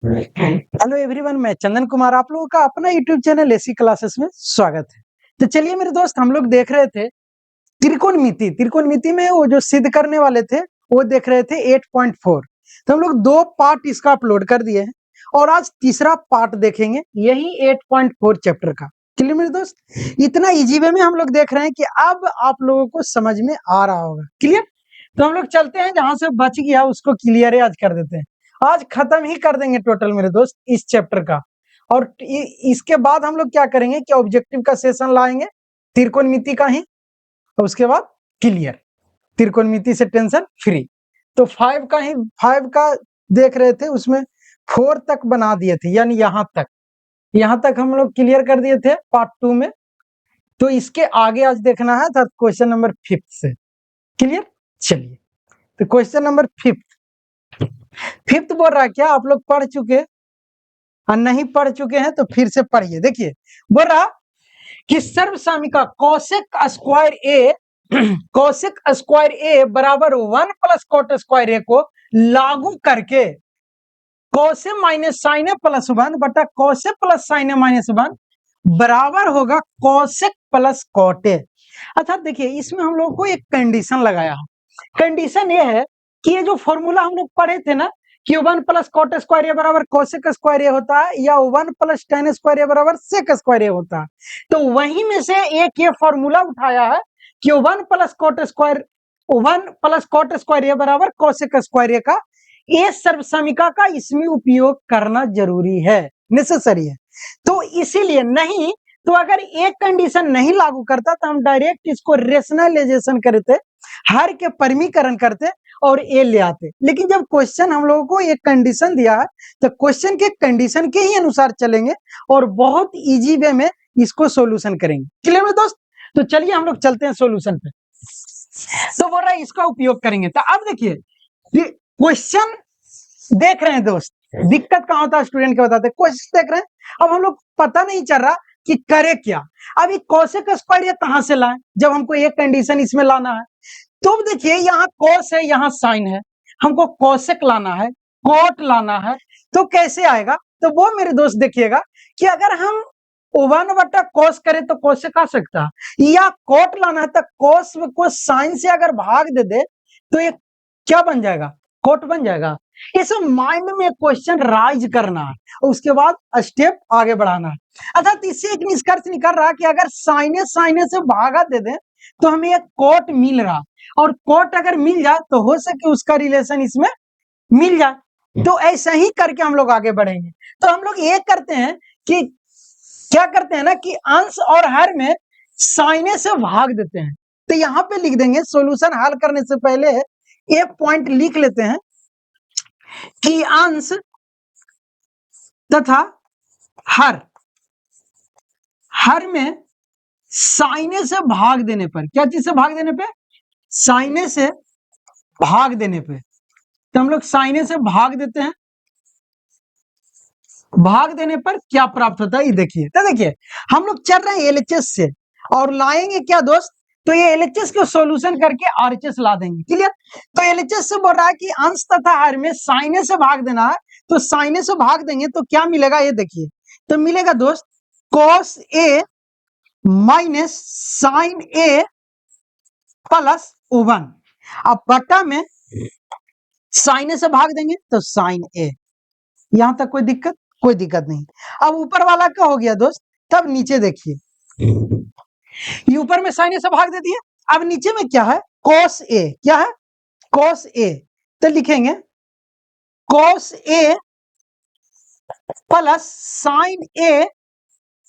Hello everyone, मैं चंदन कुमार, आप लोगों का अपना यूट्यूब चैनल एसी क्लासेस में स्वागत है। तो चलिए मेरे दोस्त, हम लोग देख रहे थे त्रिकोणमिति में वो जो सिद्ध करने वाले थे वो देख रहे थे 8.4। तो हम लोग दो पार्ट इसका अपलोड कर दिए हैं और आज तीसरा पार्ट देखेंगे यही 8.4 चैप्टर का। चलिए मेरे दोस्त, इतना इजी वे में हम लोग देख रहे हैं कि अब आप लोगों को समझ में आ रहा होगा। क्लियर? तो हम लोग चलते हैं, जहां से बच गया उसको क्लियर आज कर देते हैं। आज खत्म ही कर देंगे टोटल मेरे दोस्त इस चैप्टर का। और इसके बाद हम लोग क्या करेंगे कि ऑब्जेक्टिव का सेशन लाएंगे त्रिकोणमिति का ही, और उसके बाद क्लियर, त्रिकोणमिति से टेंशन फ्री। तो 5 का देख रहे थे, उसमें 4 तक बना दिए थे, यानी यहाँ तक हम लोग क्लियर कर दिए थे पार्ट 2 में। तो इसके आगे आज देखना है था क्वेश्चन नंबर 5 से। क्लियर? चलिए, तो क्वेश्चन नंबर 5 बोल रहा है, क्या आप लोग पढ़ चुके और नहीं पढ़ चुके हैं तो फिर से पढ़िए। देखिए, बोल रहा कि सर्वसामिका कौशिक स्क्वायर ए बराबर 1 प्लस कॉट स्क्वायर ए को लागू करके कौसे माइनस साइन ए प्लस 1 बटा कौसे प्लस साइन ए माइनस 1 बराबर होगा कौशिक प्लस कॉट ए। अर्थात देखिए, इसमें हम लोग को एक कंडीशन लगाया है। कंडीशन ये है कि ये जो फॉर्मूला हम लोग पढ़े थे ना कि 1 प्लस कॉट स्क्वायर ए बराबर कौशिक स्क्वायर ए होता है, या 1 प्लस टेन स्क्वायर ए बराबर सेक स्क्वायर ए होता है, तो वहीं में से एक ये फॉर्मूला उठाया है कि 1 प्लस कॉट स्क्वायर ए बराबर कौशिक स्क्वायर ए का ये सर्वसमीका का इसमें उपयोग करना जरूरी है, नेसेसरी है। तो इसीलिए, नहीं तो अगर एक कंडीशन नहीं लागू करता तो हम डायरेक्ट इसको रेशनलाइजेशन करते, हर के परिमीकरण करते और ए ले आते। लेकिन जब क्वेश्चन हम लोगों को एक कंडीशन दिया है तो क्वेश्चन के कंडीशन के ही अनुसार चलेंगे और बहुत इजी वे में इसको सॉल्यूशन करेंगे। क्लियर है दोस्त? तो चलिए हम लोग चलते हैं सॉल्यूशन पे। तो बोल रहा है इसका उपयोग करेंगे। तो अब देखिए, क्वेश्चन देख रहे हैं दोस्त, दिक्कत कहां होता है स्टूडेंट के बताते, क्वेश्चन देख रहे हैं, अब हम लोग पता नहीं चल रहा कि करे क्या। अभी कौशिक स्क्वायर ये कहां से लाएं जब हमको एक कंडीशन इसमें लाना है। तो देखिए, यहाँ कोस है, यहाँ साइन है, हमको कौशिक लाना है, कोट लाना है, तो कैसे आएगा? तो वो मेरे दोस्त देखिएगा कि अगर हम 1 बटा कोस करें तो कौशिक आ सकता है, या कोट लाना है तो कोस को साइन से अगर भाग दे तो ये क्या बन जाएगा? कोट बन जाएगा। इस माइंड में क्वेश्चन राइज करना है और उसके बाद स्टेप आगे बढ़ाना है। अर्थात इससे एक निष्कर्ष निकल रहा कि अगर साइने से भागा दे दें तो हमें एक कोट मिल रहा, और कोट अगर मिल जाए तो हो सके उसका रिलेशन इसमें मिल जाए। तो ऐसा ही करके हम लोग आगे बढ़ेंगे। तो हम लोग ये करते हैं कि क्या करते हैं ना कि अंश और हर में साइने से भाग देते हैं। तो यहां पे लिख देंगे, सॉल्यूशन हल करने से पहले एक पॉइंट लिख लेते हैं कि अंश तथा हर में साइने से भाग देने पर, क्या चीज से भाग देने पे? साइने से भाग देने पे। तो हम लोग साइने से भाग देते हैं, भाग देने पर क्या प्राप्त होता है ये देखिए। तो देखिए, हम लोग चल रहे हैं एलएचएस से और लाएंगे क्या दोस्त? तो ये एलएचएस को सॉल्यूशन करके आरएचएस ला देंगे। क्लियर? तो एलएचएस से बोल रहा है कि अंश तथा हर में साइने से भाग देना है, तो साइने से भाग देंगे तो क्या मिलेगा ये देखिए। तो मिलेगा दोस्त cos ए माइनस साइन ए प्लस 1। अब बटा में साइने से भाग देंगे तो साइन ए। यहां तक कोई दिक्कत? कोई दिक्कत नहीं। अब ऊपर वाला क्या हो गया दोस्त? तब नीचे देखिए, ये ऊपर में साइन ए से भाग दे दिए, अब नीचे में क्या है? cos ए। क्या है? cos ए। तो लिखेंगे cos ए प्लस साइन ए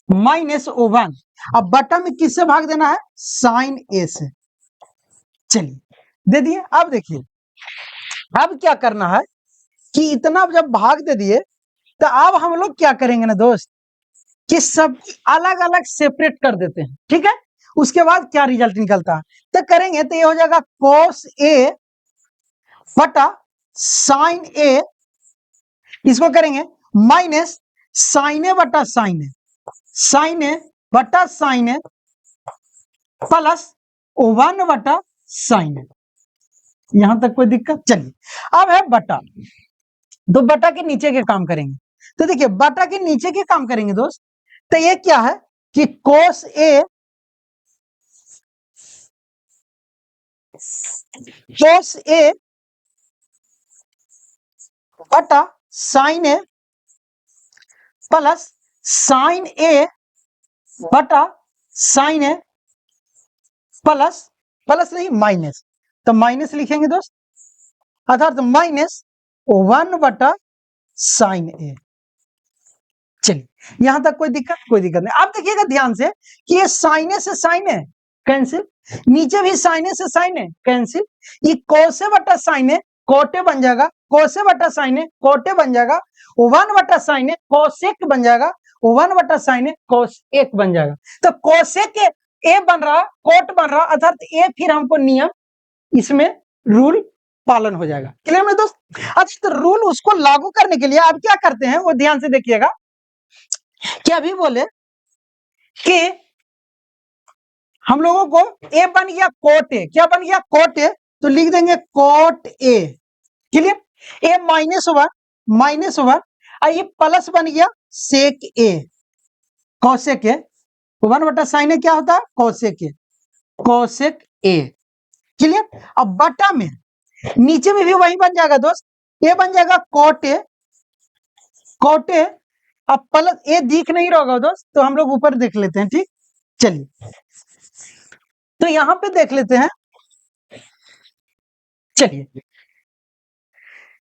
माइनस 1। अब बटा में किससे भाग देना है? साइन ए से। चलिए दे दिए। अब देखिए, अब क्या करना है कि इतना जब भाग दे दिए तो अब हम लोग क्या करेंगे ना दोस्त कि सब अलग अलग सेपरेट कर देते हैं। ठीक है? उसके बाद क्या रिजल्ट निकलता है तो करेंगे, तो ये हो जाएगा cos ए बटा साइन ए, इसको करेंगे माइनस साइन ए बटा साइन ए, साइन ए बटा साइन ए प्लस 1 बटा साइन ए। यहां तक कोई दिक्कत? चलिए, अब है बटा, तो बटा के नीचे के काम करेंगे। तो देखिए बटा के नीचे के काम करेंगे दोस्त, तो ये क्या है कि cos A बटा sin A plus sin A बटा sin A प्लस नहीं माइनस, तो माइनस लिखेंगे दोस्त, अर्थात माइनस 1 बटा sin A। चलिए यहां तक कोई दिक्कत नहीं। अब देखिएगा ध्यान से कि ये sin A से sin A कैंसिल, नीचे भी sin A से sin A कैंसिल, ये cos A बटा sin A cot A बन जाएगा, cos A बटा sin A cot A बन जाएगा, 1 बटा sin A cosec बन जाएगा, 1 बटा sin A cosec बन जाएगा। तो cosec A बन रहा, cot बन रहा, अर्थात A फिर हमको नियम इसमें रूल पालन हो जाएगा। क्लियर मेरे दोस्त? अच्छा, तो रूल उसको लागू करने के लिए आप क्या करते हैं वो ध्यान से देखिएगा कि अभी बोले कि हम लोगों को ए बन गया कोट ए, क्या बन गया कोट ए, तो लिख देंगे coat A. Clear? A minus one और ये प्लस बन गया सेक ए, कौसेक ए, 1 बटा साइन ए क्या होता है कौसेक ए, कौसेक ए। क्लियर? अब बटा में नीचे में भी वही बन जाएगा दोस्त, ए बन जाएगा कोट ए, कोट ए। अब प्लस ए दिख नहीं रहा होगा दोस्त, तो हम लोग ऊपर देख लेते हैं। ठीक, चलिए तो यहां पे देख लेते हैं, चलिए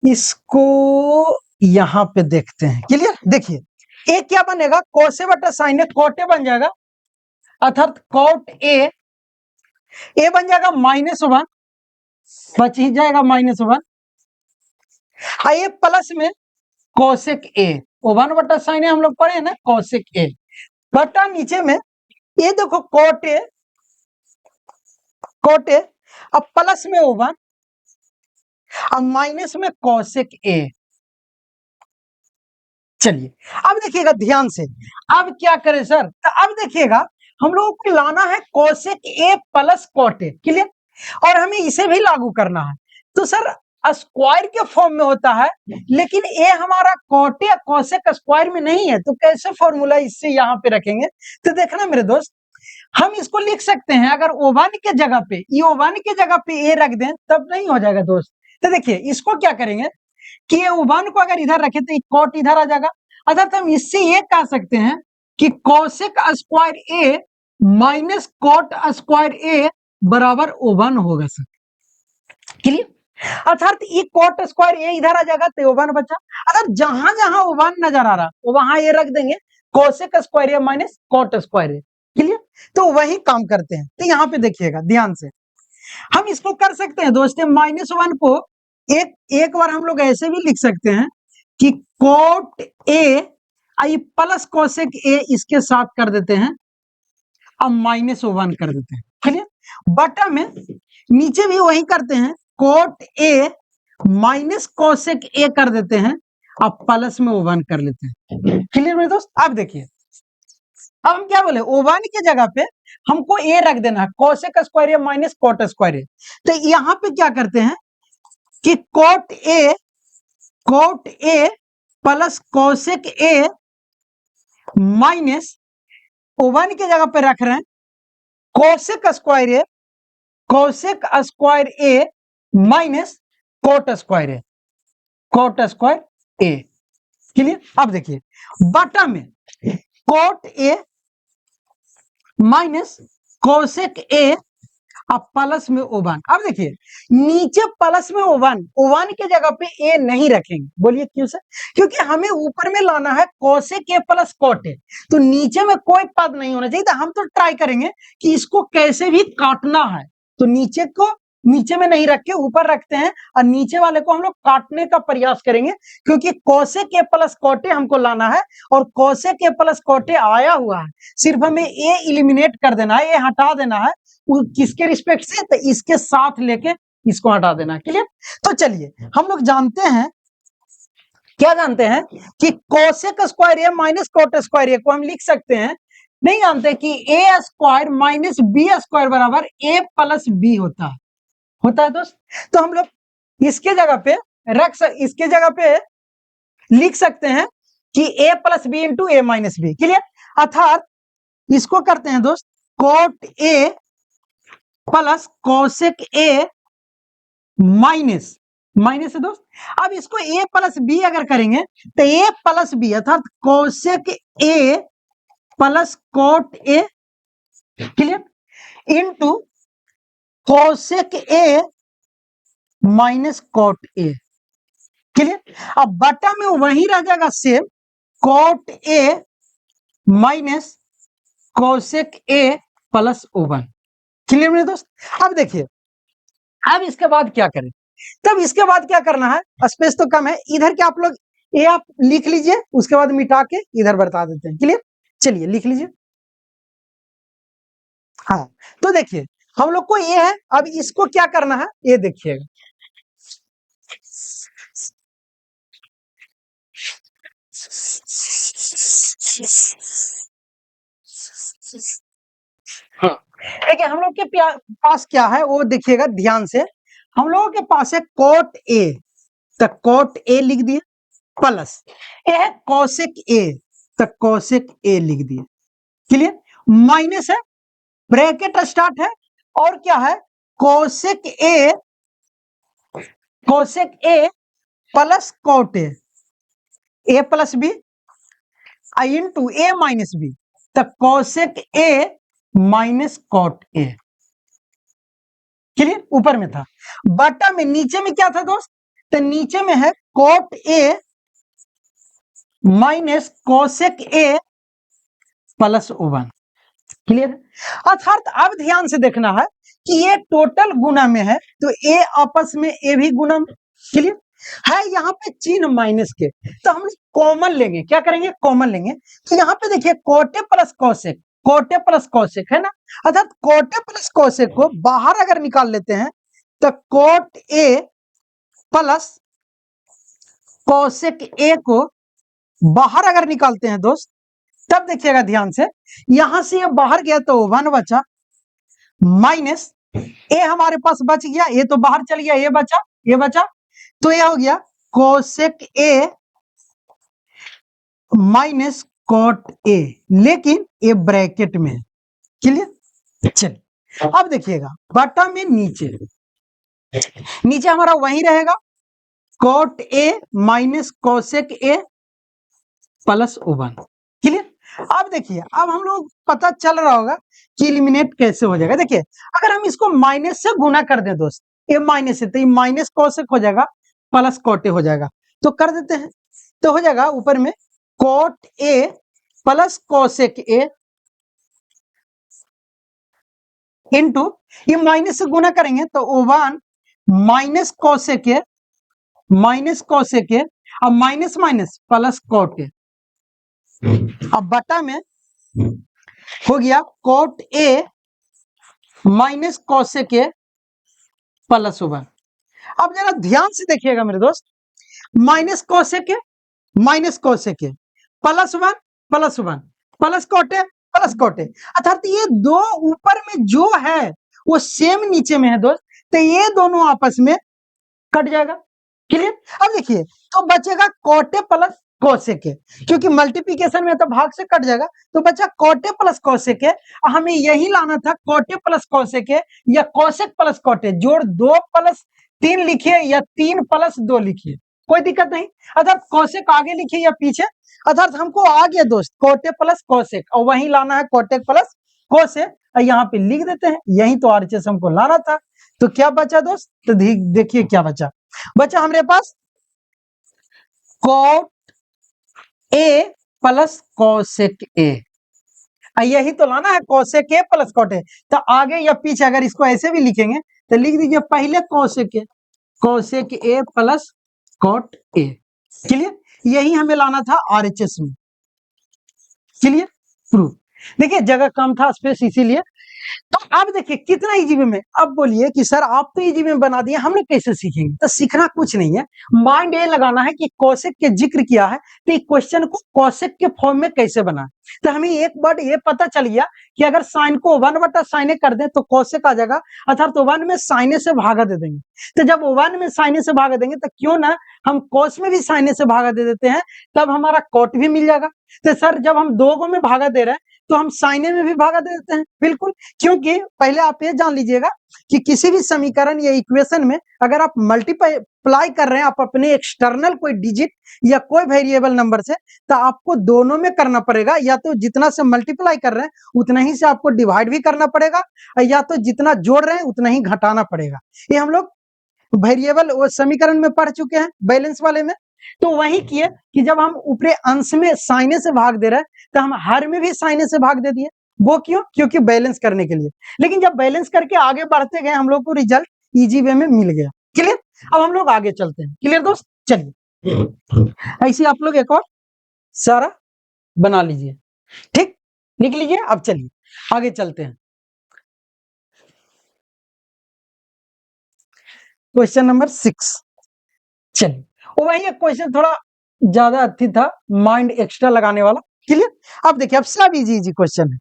इसको यहां पे देखते हैं। क्लियर? देखिए ए क्या बनेगा कोसे बटा साइन ए, कोटे बन जाएगा, अर्थात कोट ए, ए बन जाएगा -1, बच ही जाएगा -1, ये प्लस में कोसेक ए, 1 बटा साइन ए हम लोग पढ़े ना कोसेक ए, बटा नीचे में ये देखो कोटे, कोटे, अब प्लस में 1 अब माइनस में कौशिक ए। चलिए अब देखिएगा ध्यान से, अब क्या करें सर, तो अब देखिएगा हम लोगों को लाना है कौशिक ए प्लस कोटे। क्लियर? और हमें इसे भी लागू करना है, तो सर स्क्वायर के फॉर्म में होता है, लेकिन ए हमारा कोटे कौशिक स्क्वायर में नहीं है, तो कैसे फॉर्मूला इससे यहाँ पे रखेंगे। तो देखना मेरे दोस्त, हम इसको लिख सकते हैं, अगर O1 के जगह पे, O1 के जगह पे ए रख दें तब नहीं हो जाएगा दोस्त। तो देखिए इसको क्या करेंगे कि ये O1 को अगर इधर रखे तो कोट इधर आ जाएगा, अर्थात हम इससे ये कह सकते हैं कि cosec square A minus coat square A बराबर O1 होगा सर। क्लियर? अर्थात ये कोट स्क्वायर ए इधर आ जाएगा तो O1 बचा, अगर जहां जहां O1 नजर आ रहा वहां ये रख देंगे cosec square A minus coat square A. Clear? तो वही काम करते हैं। तो यहाँ पे देखिएगा ध्यान से, हम इसको कर सकते हैं दोस्तों, -1 को एक बार हम लोग ऐसे भी लिख सकते हैं कि cot A I plus cosec ए इसके साथ कर देते हैं, अब -1 कर देते हैं। क्लियर? बटा में नीचे भी वही करते हैं, कोट ए माइनस कोसेक ए कर देते हैं, अब प्लस में 1 कर लेते हैं। क्लियर मेरे दोस्त? अब देखिए, अब हम क्या बोले, O1 की जगह पे हमको ए रख देना है, कोसेक स्क्वायर ए माइनस कोट स्क्वायर ए। तो यहां पे क्या करते हैं कि coat A plus cosec A minus O1 की जगह पे रख रहे हैं cosec square A minus coat square A, coat square A. Clear? अब देखिए बटा में कोट ए माइनस कोसेक ए अब प्लस में O1। अब देखिए नीचे प्लस में O1 की जगह पे ए नहीं रखेंगे, बोलिए क्यों सर? क्योंकि हमें ऊपर में लाना है cosec A plus cot A, तो नीचे में कोई पद नहीं होना चाहिए। तो हम तो ट्राई करेंगे कि इसको कैसे भी काटना है, तो नीचे को नीचे में नहीं रख के ऊपर रखते हैं और नीचे वाले को हम लोग काटने का प्रयास करेंगे, क्योंकि कोसेक ए प्लस कोटे हमको लाना है और कोसेक ए प्लस कोटे आया हुआ है, सिर्फ हमें ए इलिमिनेट कर देना है, ए हटा देना है। किसके रिस्पेक्ट से? तो इसके साथ लेके इसको हटा देना। क्लियर? तो चलिए हम लोग जानते हैं, क्या जानते हैं कि कोसेक स्क्वायर ए माइनस कोट स्क्वायर ए को हम लिख सकते हैं, नहीं जानते कि ए स्क्वायर माइनस बी स्क्वायर बराबर ए प्लस बी होता है दोस्त। तो हम लोग इसके जगह पे इसके जगह पे लिख सकते हैं कि a plus B into A minus B. Clear? अर्थात इसको करते हैं दोस्त cot A plus cosec A minus minus है दोस्त। अब इसको a प्लस बी अगर करेंगे तो a प्लस बी अर्थात cosec A plus cot A, clear, into cosec A minus cot A, clear. अब बटा में वही रह जाएगा same, cot A minus cosec A plus O1, clear मेरे दोस्त। अब देखिए, अब इसके बाद क्या करें? तब इसके बाद क्या करना है, स्पेस तो कम है, इधर के आप लोग ए आप लिख लीजिए, उसके बाद मिटा के इधर बता देते हैं। क्लियर? चलिए लिख लीजिए। हाँ, तो देखिए हम लोग को ये है, अब इसको क्या करना है ये देखिएगा। हाँ, देखिए हम लोग के पास क्या है वो देखिएगा ध्यान से। हम लोगों के पास है कोट ए, तो कोट ए लिख दिए, प्लस ये है कोसेक ए, तो कोसेक ए लिख दिए, क्लियर। माइनस है, ब्रैकेट स्टार्ट है, और क्या है cosec A plus cot A plus B into A minus B, तो cosec A minus cot A, clear. ऊपर में था, बटा में नीचे में क्या था दोस्त, तो नीचे में है cot A minus cosec A plus O1, clear. अर्थात अब ध्यान से देखना है कि ये टोटल गुना में है, तो ए आपस में ए भी गुना में, क्लियर है। यहाँ पे चिन्ह माइनस के, तो हम कॉमन लेंगे, क्या करेंगे कॉमन लेंगे। तो यहाँ पे देखिए कोटे प्लस कोसेक है ना, अर्थात कोटे प्लस कोसेक को बाहर अगर निकाल लेते हैं तो कोट ए प्लस कोसेक ए को बाहर अगर निकालते हैं दोस्त, तब देखिएगा ध्यान से, यहां से ये बाहर गया तो 1 बचा, माइनस ए हमारे पास बच गया, ये तो बाहर चल गया, ये बचा, तो ये हो गया कोसेक ए माइनस कोट ए, लेकिन ये ब्रैकेट में है, क्लियर। चलिए अब देखिएगा बटा में नीचे हमारा वही रहेगा, cot A minus cosec A plus O1, clear. अब देखिए, अब हम लोग पता चल रहा होगा कि एलिमिनेट कैसे हो जाएगा। देखिए अगर हम इसको माइनस से गुना कर दें दोस्त, ये माइनस है तो ये माइनस कोसेक हो जाएगा, प्लस कोटे हो जाएगा, तो कर देते हैं, तो हो जाएगा ऊपर में coat A plus cosec A into ये माइनस से गुना करेंगे तो O1 माइनस कोसेक ए अब माइनस माइनस प्लस कोट ए, अब बटा में हो गया cot A minus cosec A plus O1। अब जरा ध्यान से देखिएगा मेरे दोस्त, minus cosec A plus one plus कोटे, अर्थात ये दो ऊपर में जो है वो सेम नीचे में है दोस्त, तो ये दोनों आपस में कट जाएगा, क्लियर। अब देखिए तो बचेगा कोटे प्लस कोसेक है, क्योंकि मल्टीप्लिकेशन में तो भाग से कट जाएगा, तो बचा कोटे प्लस कोसेक है। हमें यही लाना था कोटे प्लस कोसेक है या कोसेक प्लस कोटे, जोड़ 2 प्लस 3 लिखिए या 3 प्लस 2 लिखिए, कोई दिक्कत नहीं। अर्थात कोसेक आगे लिखिए या पीछे, अर्थात हमको आ गया दोस्त कोटे प्लस कोसेक, और वही लाना है कोटेक प्लस कोसेक, यहाँ पे लिख देते हैं, यही तो आरएचएस हमको लाना था। तो क्या बचा दोस्त, तो देखिए क्या बचा हमारे पास cot A plus cosec A, यही तो लाना है cosec A plus cot A. तो आगे या पीछे अगर इसको ऐसे भी लिखेंगे तो लिख दीजिए पहले cosec A plus cot A, clear. यही हमें लाना था आरएचएस में, क्लियर प्रूफ। देखिए जगह कम था स्पेस, इसीलिए। तो अब देखिए कितना इजी वे में, अब बोलिए कि सर आप तो इजी में बना दिए, हम लोग कैसे सीखेंगे। तो सीखना कुछ नहीं है, माइंड ये लगाना है कि कोसेक के जिक्र किया है तो क्वेश्चन को कोसेक के फॉर्म में कैसे बनाए। तो हमें एक बार ये पता चल गया कि अगर साइन को 1/sin कर दें तो कोसेक आ जाएगा, अर्थात तो 1 में साइन से भागा दे देंगे, तो जब 1 में साइन ए से भागा देंगे तो क्यों ना हम कोस में भी साइन ए से भागा दे देते हैं, तब हमारा कॉट भी मिल जाएगा। तो सर जब हम 2 गो में भागा दे रहे हैं तो हम साइन ए में भी भागा दे देते हैं, बिल्कुल। क्योंकि पहले आप ये जान लीजिएगा कि किसी भी समीकरण या इक्वेशन में अगर आप मल्टीप्लाई कर रहे हैं आप अपने एक्सटर्नल कोई डिजिट या कोई वेरिएबल नंबर से, तो आपको दोनों में करना पड़ेगा, या तो जितना से मल्टीप्लाई कर रहे हैं उतना ही से आपको डिवाइड भी करना पड़ेगा, या तो जितना जोड़ रहे हैं उतना ही घटाना पड़ेगा। ये हम लोग वेरिएबल वो समीकरण में पढ़ चुके हैं बैलेंस वाले में। तो वही किए कि जब हम ऊपरी अंश में साइन ए से भाग दे रहे हैं तो हम हर में भी साइन ए से भाग दे दिए। वो क्यों? क्योंकि बैलेंस करने के लिए। लेकिन जब बैलेंस करके आगे बढ़ते गए हम लोग को रिजल्ट इजी वे में मिल गया। क्लियर? अब हम लोग आगे चलते हैं। क्लियर दोस्त? चलिए ऐसे आप लोग एक और सारा बना लीजिए, ठीक, लिख लीजिए। अब चलिए आगे चलते हैं। Question number 6। चलिए वही एक क्वेश्चन थोड़ा ज्यादा अच्छी था, माइंड एक्स्ट्रा लगाने वाला। क्लियर? अब देखिए अब सब इजी क्वेश्चन है,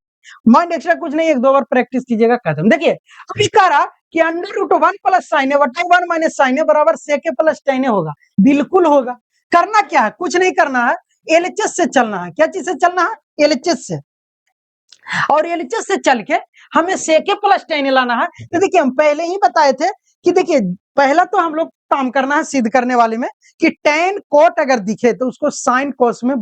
माइंड एक्स्ट्रा कुछ नहीं, 1-2 बार प्रैक्टिस कीजिएगा खत्म। देखिए अभी कह रहा कि अंडर रूट 1 प्लस साइन ए बटा 1 माइनस साइन ए बराबर सेक ए प्लस टेन ए होगा। बिल्कुल होगा। करना क्या है? कुछ नहीं करना है, एलएचएस से चलना है। क्या चीज से चलना है? एलएचएस से। और एलएचएस से चल के हमें सेक ए प्लस टेन ए लाना है। तो देखिए हम पहले ही बताए थे कि देखिए पहला तो हम लोग काम करना है सिद्ध करने वाले में कि टेन कोट अगर दिखे तो उसको साइन कोस में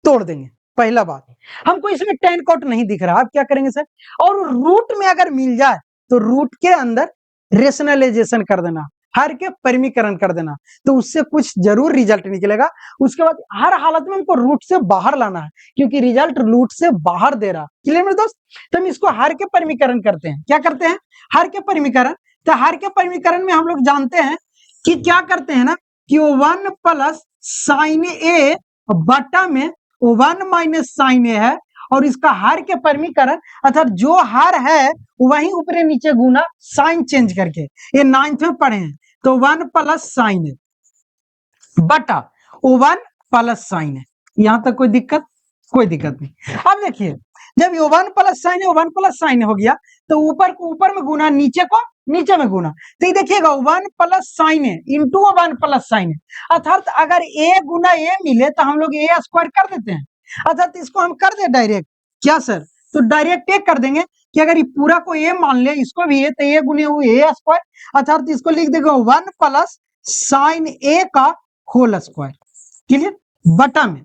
तोड़ देंगे। पहला बात, हमको इसमें टेन कोट नहीं दिख रहा, आप क्या करेंगे सर? और रूट में अगर मिल जाए तो रूट के अंदर रेशनलाइजेशन कर देना, हर के परिमीकरण कर देना, तो उससे कुछ जरूर रिजल्ट निकलेगा। उसके बाद हर हालत में हमको रूट से बाहर लाना है क्योंकि रिजल्ट रूट से बाहर दे रहा। क्लियर मेरे दोस्त? तो हम इसको हर के परिमीकरण करते हैं। क्या करते हैं? हर के परिमीकरण। तो हर के परिमीकरण में हम लोग जानते हैं कि क्या करते हैं ना कि 1 प्लस साइन ए बटा में 1 माइनस साइन ए है, और इसका हर के परिमीकरण अर्थात जो हर है वही ऊपर नीचे गुना साइन चेंज करके, ये 9th में पढ़े हैं। तो 1 प्लस साइन है बटा 1 प्लस साइन है। यहां तक कोई दिक्कत? कोई दिक्कत नहीं। अब देखिए जब ये 1 प्लस साइन है 1 प्लस साइन हो गया तो ऊपर को ऊपर में गुना, नीचे को नीचे में गुना। तो ये देखिएगा 1 प्लस साइन है इंटू 1 प्लस साइन है, अर्थात अगर ए गुना ए मिले तो हम लोग ए स्क्वायर कर देते हैं। अर्थात इसको हम कर दे डायरेक्ट। क्या सर? तो डायरेक्ट एक कर देंगे कि अगर ये पूरा को ए मान ले, इसको भी ए, तो ए गुने ए स्क्वायर, अर्थात इसको लिख देगा 1 प्लस साइन ए का होल स्क्वायर। क्लियर? बटा में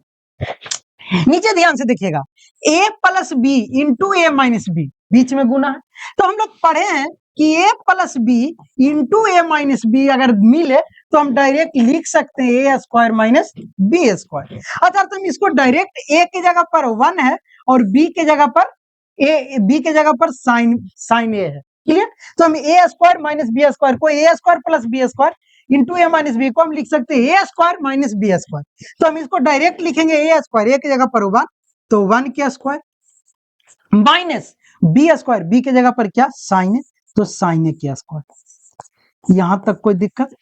नीचे ध्यान से देखिएगा a plus B into A minus B, बीच में गुना है। तो हम लोग पढ़े हैं कि a plus B into A minus B अगर मिले तो हम डायरेक्ट लिख सकते हैं A square minus B square, अर्थात हम इसको डायरेक्ट a की जगह पर 1 है और b की जगह पर साइन ए है। क्लियर? तो हम A square minus B square को A square plus B square into A minus B को हम लिख सकते हैं A square minus B square. तो हम इसको डायरेक्ट लिखेंगे ए स्क्वायर, ए की जगह पर 1 तो 1 के square minus B square, B की जगह पर क्या साइन है तो साइन ए के स्क्वायर। यहां तक कोई दिक्कत?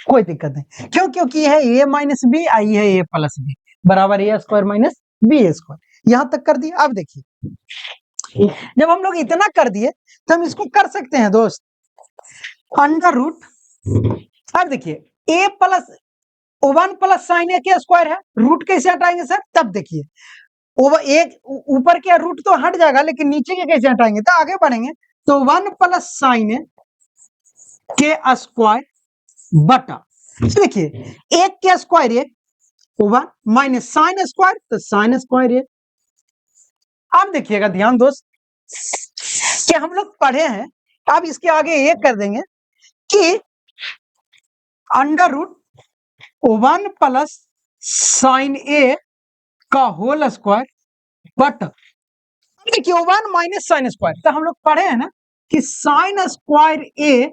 कोई दिक्कत नहीं। क्यों? क्योंकि यह ए माइनस बी, आई है ए प्लस बी बराबर ए स्क्वायर माइनस बी स्क्वायर। यहां तक कर दिया। अब देखिए जब हम लोग इतना कर दिए तो हम इसको कर सकते हैं दोस्त अंडर रूट। अब देखिए a प्लस 1 प्लस साइन ए के स्क्वायर है, रूट कैसे हटाएंगे सर? तब देखिए एक ऊपर के रूट तो हट जाएगा लेकिन नीचे के कैसे हटाएंगे? तो आगे बढ़ेंगे तो 1 प्लस साइन ए के स्क्वायर बटा, देखिए एक के स्क्वायर ए 1 माइनस साइन स्क्वायर तो साइन स्क्वायर ए। अब देखिएगा ध्यान दोस्त कि हम लोग पढ़े हैं, अब इसके आगे एक कर देंगे कि अंडर रूट 1 प्लस साइन ए का होल स्क्वायर बट देखिए 1 माइनस साइन स्क्वायर। तो हम लोग पढ़े हैं ना कि sign square A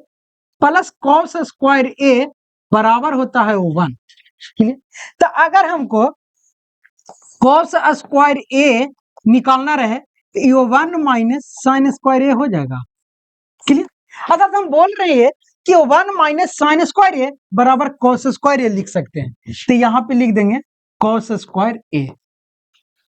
plus cos square A बराबर होता है 1। तो अगर हमको कॉस स्क्वायर ए निकालना रहे तो ये 1 माइनस साइन स्क्वायर ए हो जाएगा। क्लियर? अगर हम बोल रहे हैं कि 1 माइनस साइन स्क्वायर ए बराबर कॉस स्क्वायर ए लिख सकते हैं, तो यहां पे लिख देंगे कॉस स्क्वायर ए।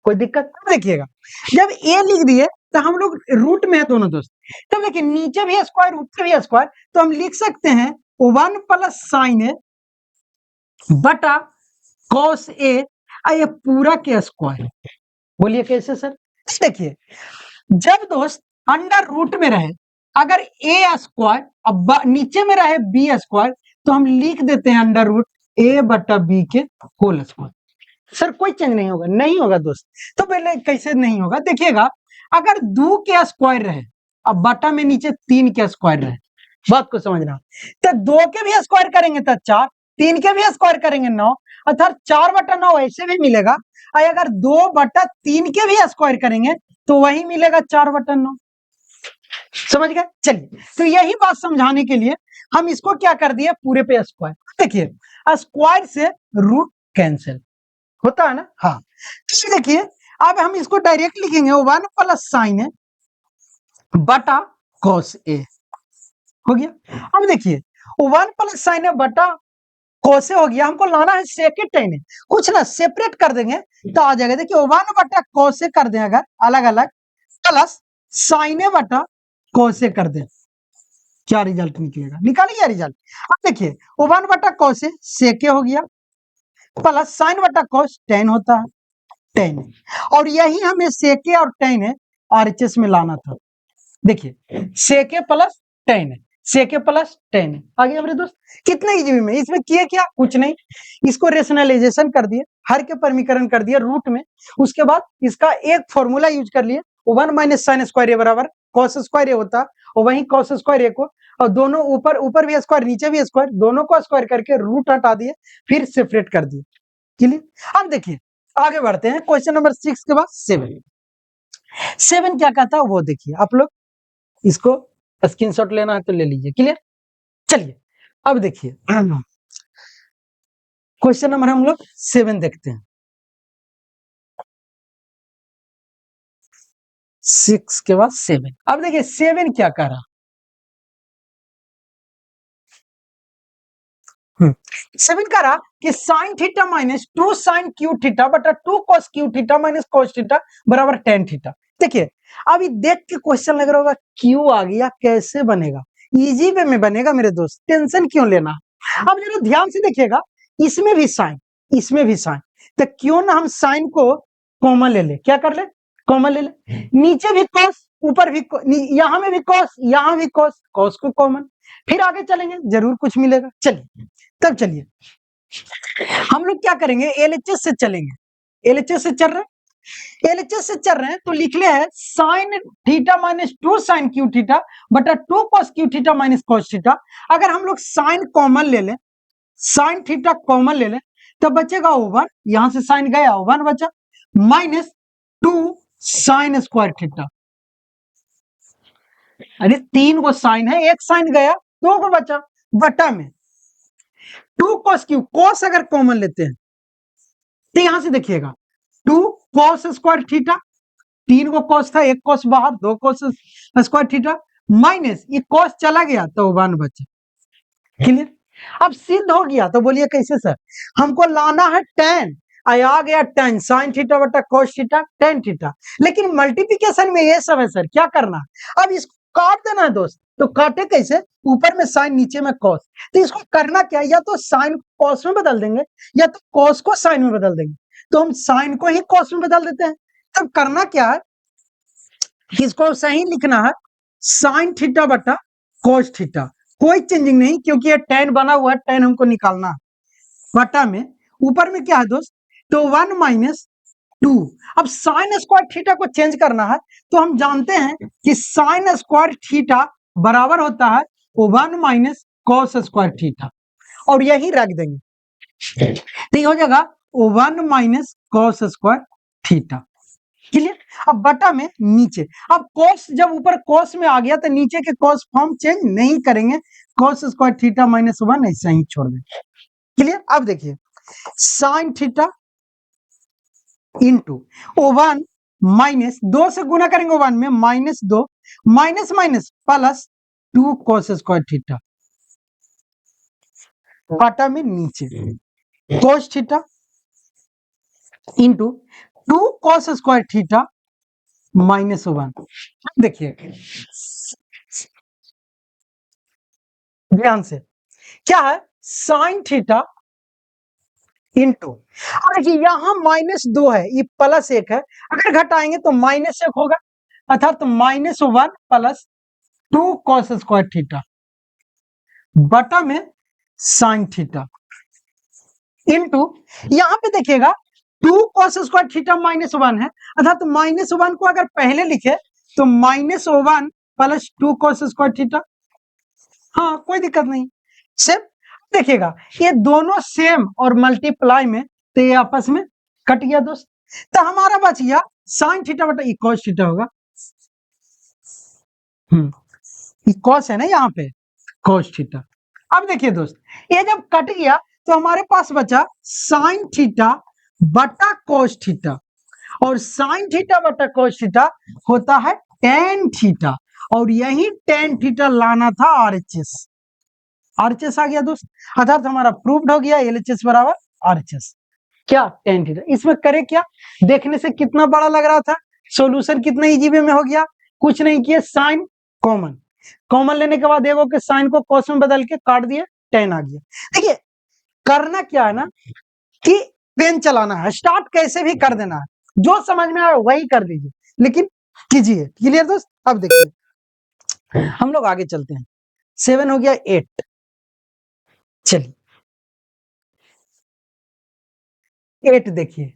कोई दिक्कत? देखिएगा जब ए लिख दिए तो हम लोग रूट में है दोनों दोस्त, तब देखिए नीचे भी स्क्वायर ऊपर भी स्क्वायर, तो हम लिख सकते हैं 1 प्लस साइन ए बटा कॉस ए, ये पूरा के स्क्वायर। बोलिए कैसे सर? देखिए, जब दोस्त अंडर रूट में रहे, अगर ए स्क्वायर अब नीचे में रहे बी स्क्वायर, तो हम लिख देते हैं अंडर रूट ए बटा बी के होल स्क्वायर। सर कोई चेंज नहीं होगा? नहीं होगा दोस्त। तो पहले कैसे नहीं होगा देखिएगा, अगर 2 के स्क्वायर रहे, अब बटा में नीचे 3 के स्क्वायर रहे, बात को समझना, तो 2 के भी स्क्वायर करेंगे तो 4, 3 के भी स्क्वायर करेंगे 9, अर्थात 4 बटा 9 ऐसे भी मिलेगा। और अगर 2 बटा 3 के भी स्क्वायर करेंगे तो वही मिलेगा 4 बटा 9। समझ गए? चलिए, तो यही बात समझाने के लिए हम इसको क्या कर दिए, पूरे पे स्क्वायर। देखिए, स्क्वायर से रूट कैंसिल होता है ना। हाँ, तो देखिए अब हम इसको डायरेक्ट लिखेंगे 1 प्लस साइन ए बटा कॉस ए, हो गया। अब देखिए 1 प्लस साइन ए बटा कॉस ए हो गया, हमको लाना है सेकेंड टेन ए, कुछ ना सेपरेट कर देंगे तो आ जाएगा। देखिए 1 बटा कॉस ए कर दें अगर अलग अलग, प्लस साइन ए बटा कॉस ए कर दें, क्या रिजल्ट निकलेगा? निकालिए रिजल्ट। अब देखिए 1 बटा कॉस ए सेके हो गया, प्लस साइन बटा कॉस टेन होता है, टेन। और यही हमें सेके और टेन है आरएचएस में लाना था। देखिए सेके प्लस टेन है, सेके प्लस टेन है, आ गया मेरे दोस्त। कितने इजी में, इसमें किए क्या? कुछ नहीं, इसको रेशनलाइजेशन कर दिए, हर के परमीकरण कर दिया रूट में, उसके बाद इसका एक फॉर्मूला यूज कर लिए, 1 माइनस साइन स्क्वायर ए बराबर कॉस स्क्वायर ए होता, और वही कॉस स्क्वायर ए को, और दोनों ऊपर ऊपर भी स्क्वायर नीचे भी स्क्वायर, दोनों को स्क्वायर करके रूट हटा दिए, फिर सेपरेट कर दिए। क्लियर? अब देखिए आगे बढ़ते हैं, क्वेश्चन नंबर 6 के बाद 7 क्या कहता है वो देखिए आप लोग, इसको स्क्रीनशॉट लेना है तो ले लीजिए। क्लियर? चलिए अब देखिए क्वेश्चन नंबर हम लोग 7 देखते हैं। 6 के बाद 7। अब देखिए 7 क्या कह रहा, 7 कह रहा कि sine theta minus 2 sine cube theta बटा 2 cos cube theta minus cos theta बराबर टेन थीटा। देखिए अभी देख के क्वेश्चन लग रहा होगा क्यू आ गया, कैसे बनेगा? इजी वे में बनेगा मेरे दोस्त, टेंशन क्यों लेना। अब जरा ध्यान से देखिएगा, इसमें भी साइन, इसमें भी साइन, तो क्यों ना हम साइन को कॉमन ले ले, क्या कर ले? कॉमन ले ले। नीचे भी कॉस, ऊपर भी यहां में भी कॉस, यहां भी कॉस, कॉस को कॉमन, फिर आगे चलेंगे जरूर कुछ मिलेगा। चलिए तब चलिए हम लोग क्या करेंगे, एलएचएस से चलेंगे। एलएचएस से चल रहे हैं, एलएचएस से चल रहे हैं तो लिख ले है sine theta minus 2 sine cube theta बटा 2 cos cube theta minus cos theta. अगर हम लोग साइन कॉमन ले लें, साइन थीटा कॉमन ले लें, तब बचेगा ओवर, यहां से साइन गया, ओवर बचा, माइनस 2 साइन स्क्वायर थीटा। अरे 3 को साइन है, एक साइन गया, 2 को बचा, बटा में 2 कॉस क्यू, कॉस अगर कॉमन लेते हैं तो यहां से देखिएगा 2 कॉस स्क्वायर थीटा, 3 को कॉस था, एक कॉस बाहर, 2 कॉस स्क्वायर थीटा, माइनस ये कॉस चला गया तो 1 बचा। क्लियर? अब सिद्ध हो गया तो बोलिए कैसे सर? हमको लाना है टेन, आ गया टेन साइन थीटा बटा कॉस थीटा टेन थीटा, लेकिन मल्टीप्लिकेशन में ये सब है सर, क्या करना? अब इसको काट देना है दोस्त, तो काटे कैसे? ऊपर में साइन नीचे में कॉस, तो इसको करना क्या, या तो साइन कॉस में बदल देंगे या तो कॉस को साइन में बदल देंगे, तो हम साइन को ही कॉस में बदल देते हैं। तब करना क्या है, इसको सही लिखना है साइन थीटा बटा कॉस थीटा, कोई चेंजिंग नहीं, क्योंकि ये टेन बना हुआ है, टेन हमको निकालना है, बटा में ऊपर में क्या है दोस्त, तो 1 माइनस 2। अब साइन स्क्वायर थीटा को चेंज करना है तो हम जानते हैं कि साइन स्क्वायर थीटा बराबर होता है 1 माइनस कॉस स्क्वायर थीटा, और यही रख देंगे तो ये हो जाएगा 1 minus cos square theta. Clear? अब बटा में नीचे, अब कॉस जब ऊपर कॉस में आ गया तो नीचे के कॉस फॉर्म चेंज नहीं करेंगे, कॉस स्क्वायर थीटा माइनस 1 ऐसा ही छोड़ देंगे। क्लियर? अब देखिए साइन थीटा इंटू 1 माइनस 2 से गुना करेंगे 1 में, minus 2 minus minus plus 2 cos square theta, बटा में नीचे cos theta into 2 cos square theta minus 1। देखिए ध्यान से, क्या है, साइन थीटा इंटू, अब देखिए यहां -2 है, ये +1 है, अगर घटाएंगे तो -1 होगा, अर्थात -1 प्लस 2 cos स्क्वायर थीटा बटा में साइन थीटा इंटू, यहां पे देखिएगा 2 cos स्क्वायर थीटा -1 है, अर्थात -1 को अगर पहले लिखे तो -1 प्लस 2 cos स्क्वायर थीटा, हाँ कोई दिक्कत नहीं, सेम। देखिएगा ये दोनों सेम और मल्टीप्लाई में, तो ये आपस में कट गया दोस्त, तो हमारा बच गया साइन थीटा बटा cos थीटा होगा, cos है ना यहाँ पे, cos थीटा। अब देखिए दोस्त, ये जब कट गया तो हमारे पास बचा साइन थीटा बटा cos थीटा, और साइन थीटा बटा cos थीटा होता है tan थीटा, और यही tan थीटा लाना था RHS, RHS आ गया दोस्त, अर्थात हमारा प्रूव्ड हो गया LHS बराबर RHS। क्या, tan थीटा। इसमें करे क्या, देखने से कितना बड़ा लग रहा था, सॉल्यूशन कितना इजी वे में हो गया, कुछ नहीं किया, साइन कॉमन लेने के बाद देखो कि साइन को cos में बदल के काट दिया, tan आ गया। देखिए करना क्या है ना, कि पेन चलाना है, स्टार्ट कैसे भी कर देना है, जो समझ में आए वही कर दीजिए, लेकिन कीजिए। क्लियर दोस्त। अब देखिए हम लोग आगे चलते हैं, 7 हो गया 8, चलिए 8 देखिए,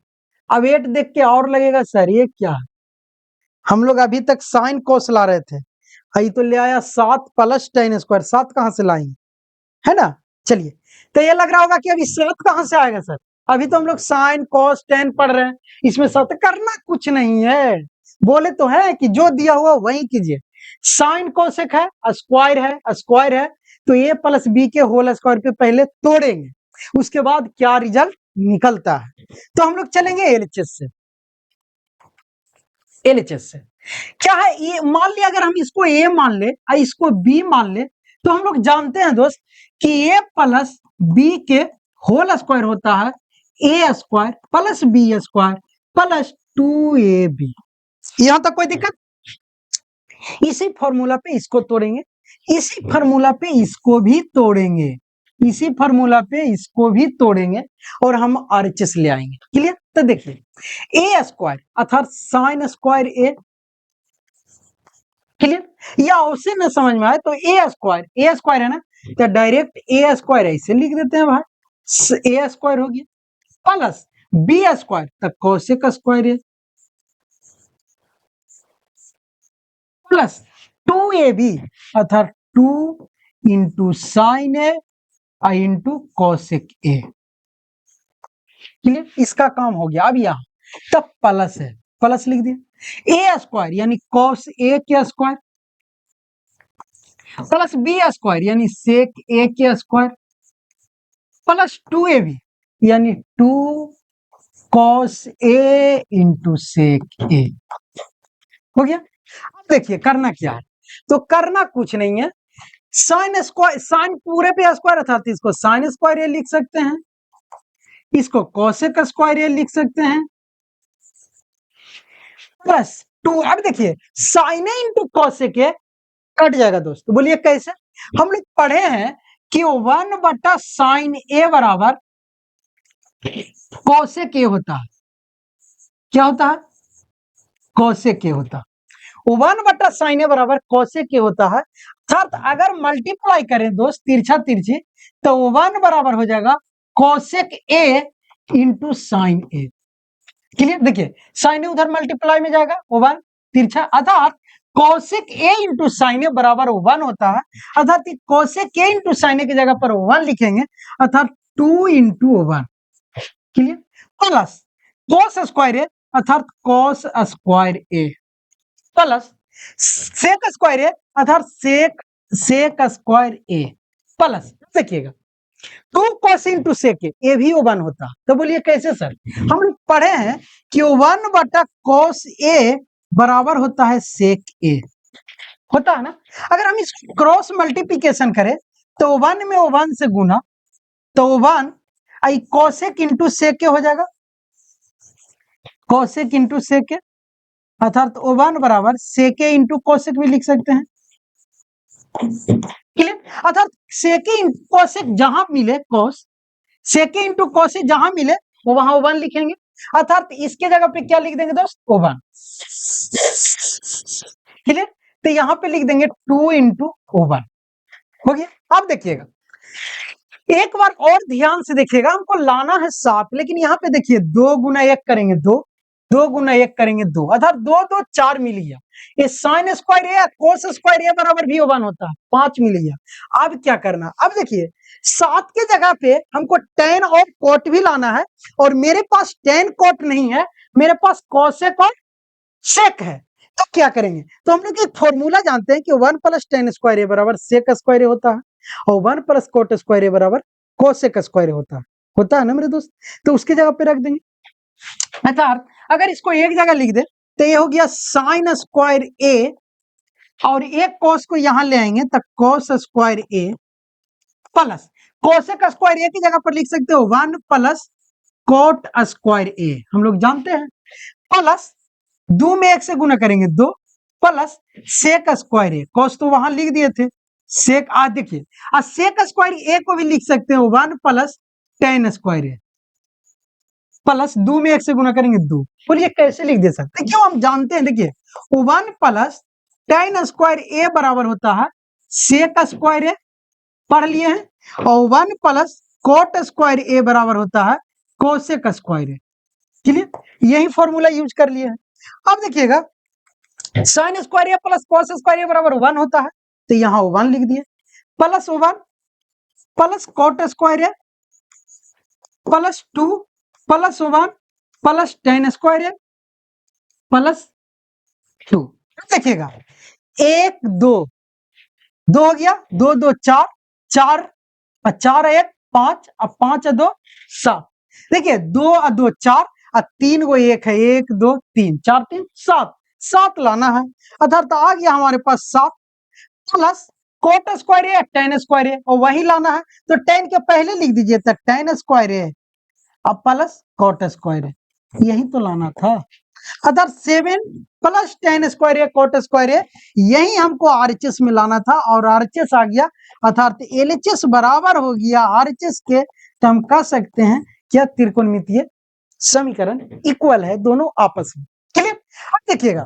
अब 8 देख के और लगेगा सर ये क्या है, हम लोग अभी तक साइन cos ला रहे थे, आई तो ले आया 7 प्लस tan स्क्वायर, 7 कहां से लाएंगे, है ना। चलिए, तो ये लग रहा होगा कि अभी 7 कहां से आएगा सर, अभी तो हम लोग साइन cos tan पढ़ रहे हैं, इसमें 7 करना कुछ नहीं है, बोले तो है कि जो दिया हुआ वही कीजिए, साइन कोसेक है, स्क्वायर है, तो a प्लस बी के होल स्क्वायर पे पहले तोड़ेंगे, उसके बाद क्या रिजल्ट निकलता है, तो हम लोग चलेंगे एलएचएस से। क्या है ये, मान लिया अगर हम इसको a मान ले और इसको b मान ले, तो हम लोग जानते हैं दोस्त कि a प्लस बी के होल स्क्वायर होता है a square plus B square plus 2ab। यहां तक कोई दिक्कत, इसी फॉर्मूला पे इसको तोड़ेंगे, इसी फॉर्मूला पे इसको भी तोड़ेंगे, इसी फॉर्मूला पे इसको भी तोड़ेंगे, और हम आरएचएस ले आएंगे। क्लियर। तो देखिए ए स्क्वायर अर्थात साइन स्क्वायर ए, क्लियर, या उसे न समझ में आए तो ए स्क्वायर है ना, तो डायरेक्ट ए स्क्वायर ऐसे लिख देते हैं भाई, ए स्क्वायर हो गया प्लस बी स्क्वायर, तो कोसेक स्क्वायर है प्लस 2ab अर्थात 2 into sine A into cosec A. Clear, इसका काम हो गया। अब यहां तब प्लस है, प्लस लिख दिया, ए स्क्वायर यानी कॉस ए के स्क्वायर प्लस बी स्क्वायर यानी सेक ए के स्क्वायर प्लस 2ab यानी 2 कॉस ए इंटू सेक ए। हो गया। अब देखिए करना क्या है, तो करना कुछ नहीं है, साइन स्क्वायर, साइन पूरे पे स्क्वायर अर्थात इसको साइन स्क्वायर ए लिख सकते हैं, इसको कोसेक स्क्वायर ए लिख सकते हैं प्लस 2। अब देखिए sine A into cosec A cut जाएगा दोस्त, तो बोलिए कैसे, हम लोग पढ़े हैं कि 1 बटा साइन ए बराबर कोसेक ए होता है, क्या होता है, कोसेक ए होता है, 1 बटा साइन ए बराबर कोसेक ए होता है, अर्थात अगर मल्टीप्लाई करें दोस्त तिरछा तिरछी, तो 1 बराबर हो जाएगा cosec A into sine A. Clear. देखिए साइन ए उधर मल्टीप्लाई में जाएगा, 1 तिरछा, अर्थात cosec A into sine A बराबर 1 होता है, अर्थात cosec A into sine A की जगह पर 1 लिखेंगे, अर्थात 2 into 1। Clear. Plus cos square A अर्थात cos square A plus sec square A अर्थात सेक स्क्वायर ए प्लस, देखिएगा 2 cos इंटू सेक ए भी 1 होता है, तो बोलिए कैसे सर, हम लोग पढ़े हैं कि 1 बटा cos ए बराबर होता है सेक ए, होता है ना। अगर हम इस क्रॉस मल्टीप्लिकेशन करें तो 1 में 1 से गुना, तो 1 आई कोसेक इंटू सेक हो जाएगा, कोसेक इंटू सेक अर्थात 1 बराबर सेक इंटू कोसेक भी लिख सकते हैं। क्लियर। अर्थात सेके इंटू कोसेक जहां मिले कॉस, सेके इंटू कोसेक जहां मिले वो वहां वन लिखेंगे, अर्थात इसके जगह पे क्या लिख देंगे दोस्त, वन। क्लियर? तो यहां पे लिख देंगे 2 इंटू वन। हो गया। अब देखिएगा एक बार और ध्यान से देखिएगा, हमको लाना है 7, लेकिन यहाँ पे देखिए 2 गुना 1 करेंगे 2, 2 गुना 1 करेंगे 2, अर्थात 2 2 4 मिल गया। ये sine square A cos square A बराबर भी 1 होता है, 5 मिल गया। अब क्या करना, अब देखिए 7 के जगह पे हमको tan और cot भी लाना है, और मेरे पास tan cot नहीं है, मेरे पास cosec और sec है। तो क्या करेंगे, तो हम लोग एक फॉर्मूला जानते हैं कि 1 प्लस tan स्क्वायर ए बराबर sec स्क्वायर ए होता है, और 1 प्लस cot स्क्वायर ए बराबर कोसेक स्क्वायर होता है ना मेरे दोस्त। तो उसकी जगह पे रख देंगे, अर्थात अगर इसको एक जगह लिख दे तो ये हो गया साइन स्क्वायर ए, और एक कोस को यहां ले आएंगे तो कोस square A plus cosec square ए की जगह पर लिख सकते हो 1 प्लस कोट स्क्वायर ए, हम लोग जानते हैं, प्लस 2 में 1 से गुना करेंगे 2, प्लस सेक स्क्वायर ए, कोस तो वहां लिख दिए थे, सेक आ देखिए सेक स्क्वायर ए को भी लिख सकते हो 1 plus tan square A, plus 2 में 1 से गुना करेंगे 2। बोलिए कैसे लिख दे सकते, क्यों, हम जानते हैं, देखिए 1 प्लस tan स्क्वायर ए बराबर होता है सेक स्क्वायर ए, पढ़ लिए हैं, और 1 प्लस कोट स्क्वायर ए बराबर होता है कोसेक स्क्वायर ए। क्लियर? यही फॉर्मूला यूज कर लिए हैं। अब देखिएगा sine square A plus cos square A बराबर 1 होता है, तो यहां 1 लिख दिए, plus 1 plus cot square A plus 2 plus 1 plus tan square A plus 2। देखिएगा 1 2 2 हो गया, 2 2 4 4 4 1 5, अब 5 2 7। देखिए 2 2 4 और 3 को 1 है, 1 2 3 4 3 7, 7 लाना है, अर्थात आ गया हमारे पास 7 प्लस कोट स्क्वायर ए tan स्क्वायर ए, और वही लाना है तो tan के पहले लिख दीजिए तो tan स्क्वायर ए, अब प्लस कोट स्क्वायर ए, यही तो लाना था, अर्थात 7 प्लस tan स्क्वायर ए कोट स्क्वायर ए, यही हमको RHS में लाना था, और RHS आ गया, अर्थात LHS बराबर हो गया RHS के, तो हम कह सकते हैं क्या त्रिकोणमितीय समीकरण इक्वल है दोनों आपस में। क्लियर? अब देखिएगा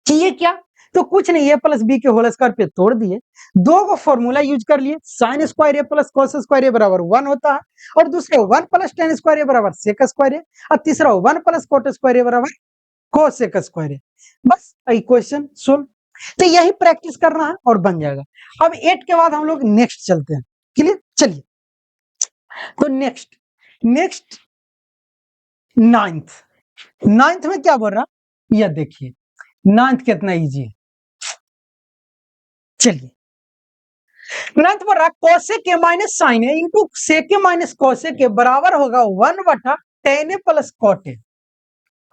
कि ये क्या, तो कुछ नहीं, ए प्लस बी के होल स्क्वायर पे तोड़ दिए, 2 को फॉर्मूला यूज कर लिए, sign square A plus cos square A बराबर 1 होता है, और दूसरा 1 प्लस tan स्क्वायर ए बराबर सेक स्क्वायर ए, और तीसरा 1 प्लस कोट स्क्वायर ए बराबर कोसेक स्क्वायर ए। बस इक्वेशन सोल्व। तो यही प्रैक्टिस करना है और बन जाएगा। अब 8 के बाद हम लोग नेक्स्ट चलते हैं। क्लियर? चलिए, तो नेक्स्ट नाइन्थ में क्या बोल रहा, यह देखिए 9th कितना इजी है। चलिए 9th बोल रहा cosec A minus sine A into sec A minus cosec A बराबर होगा 1 बटा tan A plus cot A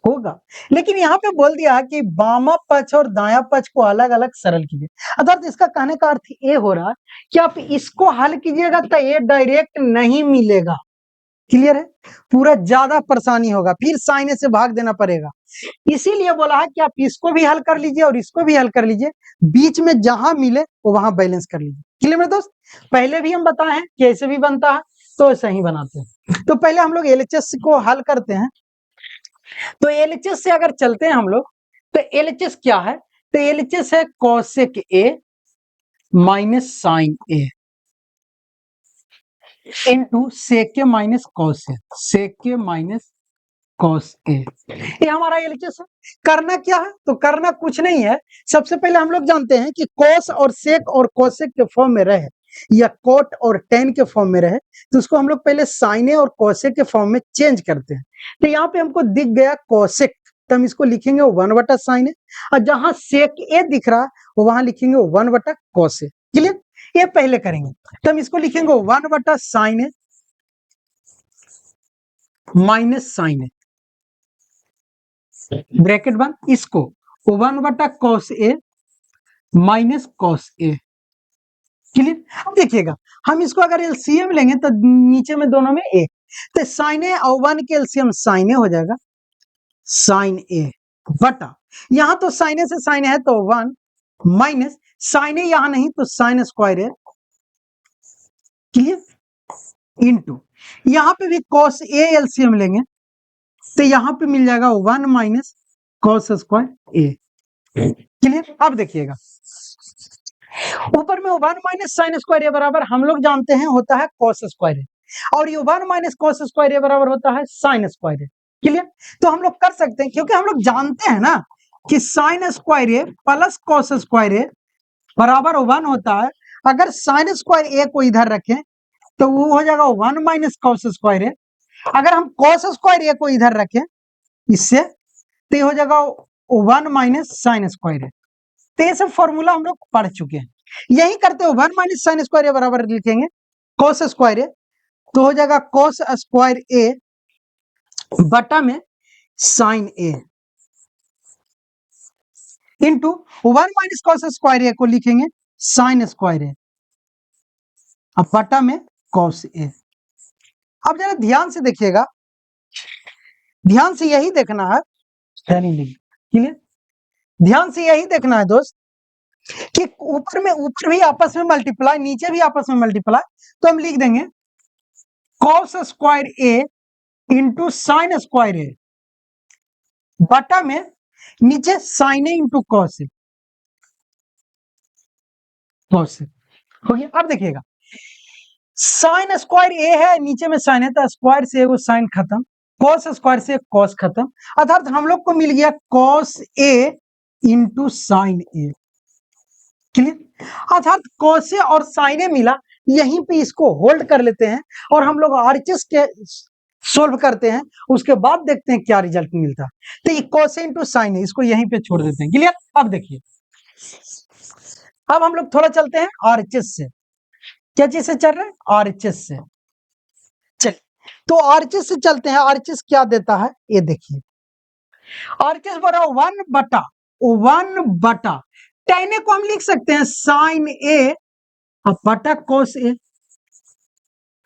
होगा, लेकिन यहाँ पे बोल दिया कि बामा पक्ष और दाया पक्ष को अलग अलग सरल कीजिए, अर्थात इसका कहने का अर्थ ये हो रहा है कि आप इसको हल कीजिएगा तो ये डायरेक्ट नहीं मिलेगा। क्लियर है? पूरा ज्यादा परेशानी होगा, फिर साइन से भाग देना पड़ेगा, इसीलिए बोला है कि आप इसको भी हल कर लीजिए और इसको भी हल कर लीजिए, बीच में जहां मिले वो वहां बैलेंस कर लीजिए। क्लियर मेरे दोस्त? पहले भी हम बताए हैं कि ऐसे भी बनता है, तो ऐसा ही बनाते हैं। तो पहले हम लोग LHS को हल करते हैं। तो LHS से अगर चलते हैं हम लोग, तो LHS क्या है, तो LHS है cosec A minus sine A into sec A minus cos A, sec A minus cos A, ये हमारा LHS है। करना क्या है, तो करना कुछ नहीं है, सबसे पहले हम लोग जानते हैं कि कॉस और सेक और कोसेक के फॉर्म में रहे या कोट और tan के फॉर्म में रहे, तो उसको हम लोग पहले साइन ए और कोसेक के फॉर्म में चेंज करते हैं। तो यहाँ पे हमको दिख गया कोसेक, तो हम इसको लिखेंगे 1 बटा साइन ए, और जहां सेक ए दिख रहा है वो वहां लिखेंगे 1 बटा कॉस ए। क्लियर? ये पहले करेंगे, तो हम इसको लिखेंगे 1 बटा साइन ए माइनस साइन ए, ब्रैकेट बंद, इसको 1 बटा cos A minus cos A. Clear? अब देखिएगा हम इसको अगर एलसीएम लेंगे तो नीचे में दोनों में ए, तो साइन ए और 1 के एलसीएम साइन ए हो जाएगा, साइन ए बटा, यहां तो साइन ए से साइन ए है तो 1 माइनस साइन ए यहां नहीं तो sign square A clear into यहां पे भी cos a एलसीएम लेंगे तो यहां पे मिल जाएगा 1 minus cos square a। Clear. अब देखिएगा ऊपर में 1 माइनस साइन स्क्वायर ए बराबर हम लोग जानते हैं होता है cos स्क्वायर ए, और ये 1 माइनस cos स्क्वायर ए बराबर होता है साइन स्क्वायर ए। क्लियर। तो हम लोग कर सकते हैं क्योंकि हम लोग जानते हैं ना कि sign square A plus cos square A बराबर 1 होता है। अगर साइन स्क्वायर ए को इधर रखें तो वो हो जाएगा 1 माइनस cos स्क्वायर ए। अगर हम cos स्क्वायर ए को इधर रखें इससे तो ये हो जाएगा 1 माइनस साइन स्क्वायर ए। तो ये सब फॉर्मूला हम लोग पढ़ चुके हैं। यही करते हो 1 माइनस साइन स्क्वायर ए बराबर लिखेंगे cos स्क्वायर ए तो हो जाएगा cos स्क्वायर ए बटा में sign A into 1 minus cos square ए को लिखेंगे साइन स्क्वायर ए अब बटा में cos ए। अब जरा ध्यान से देखिएगा, ध्यान से यही देखना है, क्लियर। ध्यान से यही देखना है दोस्त कि ऊपर भी आपस में मल्टीप्लाई नीचे भी आपस में मल्टीप्लाई, तो हम लिख देंगे cos स्क्वायर ए इंटू साइन स्क्वायर ए बटा में नीचे साइन ए इंटू cos ए। हो गया। अब देखिएगा साइन स्क्वायर ए है नीचे में साइन है तो स्क्वायर से वो साइन खत्म, cos स्क्वायर से cos खत्म, अर्थात हम लोग को मिल गया cos A into sine A. Clear. अर्थात cos ए और साइन ए मिला, यहीं पे इसको होल्ड कर लेते हैं और हम लोग आरएचएस के सोल्व करते हैं, उसके बाद देखते हैं क्या रिजल्ट मिलता है। तो ये cos ए इंटू साइन ए इसको यहीं पे छोड़ देते हैं। क्लियर। अब देखिए अब हम लोग थोड़ा चलते हैं आरएचएस से। क्या चीज से चल रहे हैं? आरएचएस से। चलिए तो आरएचएस से चलते हैं। आरएचएस क्या देता है ये देखिए, आरएचएस बड़ा 1 बटा tan ए को हम लिख सकते हैं साइन ए अब बटा cos ए,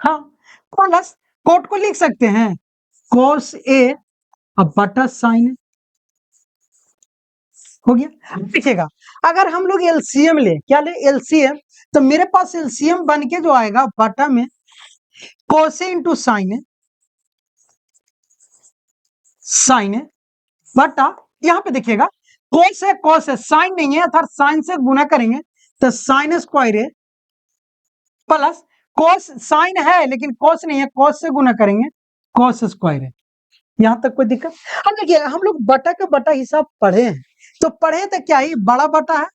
हाँ प्लस कोट को लिख सकते हैं cos ए अब बटा साइन ए। हो गया। देखिएगा अगर हम लोग एलसीएम ले, क्या ले? एलसीएम, तो मेरे पास एलसीएम बन के जो आएगा बटा में cos A into sine A, sign ए बटा यहां पे देखिएगा cos है साइन नहीं है अर्थात साइन से गुना करेंगे तो sign square A plus cos sign है लेकिन cos नहीं है, cos से गुना करेंगे cos स्क्वायर है। यहां तक कोई दिक्कत? अब देखिए हम लोग बटा का बटा हिसाब पढ़े हैं, तो पढ़े तो क्या ही बड़ा बटा है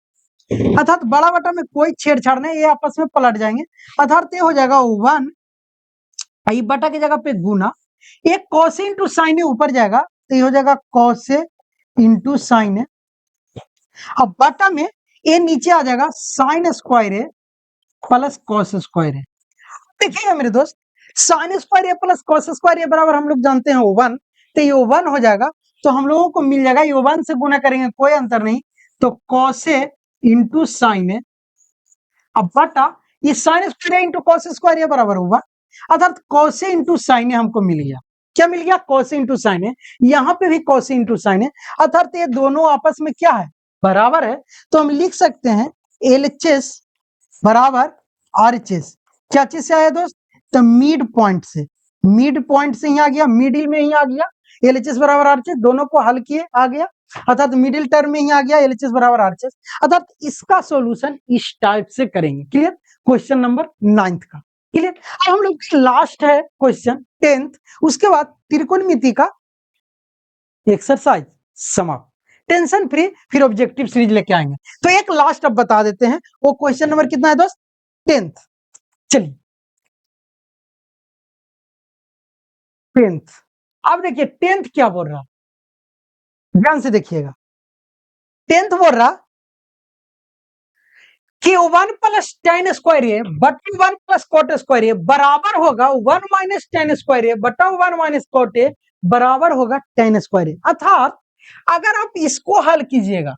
अर्थात बड़ा बटा में कोई छेड़छाड़ नहीं, ये आपस में पलट जाएंगे अर्थात ये हो जाएगा 1 बटा की जगह पे गुना, एक cos इंटू साइन ऊपर जाएगा तो ये हो जाएगा cos इंटू साइन। अब बटा में ए नीचे आ जाएगा sign square A plus cos square ए। देखिएगा मेरे दोस्त sign square A plus cos square A बराबर हम लोग जानते हैं 1, तो ये 1 हो जाएगा तो हम लोगों को मिल जाएगा ये 1 से गुना करेंगे कोई अंतर नहीं तो cos A into sine A अब बटा ये sine square into cos square A बराबर होगा अर्थात cos A into sine A हमको मिल गया। क्या मिल गया? cos A into sine A. यहाँ पे भी cos A into sine A अर्थात ये दोनों आपस में क्या है? बराबर है। तो हम लिख सकते हैं एलएचएस बराबर आरएचएस। क्या चीज से आया दोस्त? तो मिड पॉइंट से, मिड पॉइंट से ही आ गया, मिडिल में ही आ गया एलएचएस बराबर आरएचएस, दोनों को हल किए आ गया अर्थात मिडिल टर्म में ही आ गया एलएचएस बराबर आरएचएस। अर्थात इसका सॉल्यूशन इस टाइप से करेंगे। क्लियर। क्वेश्चन नंबर 9 का। क्लियर। अब हम लोग लास्ट है क्वेश्चन 10th, उसके बाद त्रिकोणमिति का एक्सरसाइज समाप्त, टेंशन फ्री, फिर ऑब्जेक्टिव सीरीज लेके आएंगे। तो एक लास्ट अब बता देते हैं, वो क्वेश्चन नंबर कितना है दोस्त? 10th। चलिए 10th। अब देखिए 10th क्या बोल रहा, ध्यान से देखिएगा। 10th बोल रहा कि 1 प्लस tan स्क्वायर ए बटा 1 प्लस कॉट स्क्वायर ए बराबर होगा 1 माइनस tan स्क्वायर ए बटा 1 माइनस कॉट ए बराबर होगा tan स्क्वायर ए। अर्थात अगर आप इसको हल कीजिएगा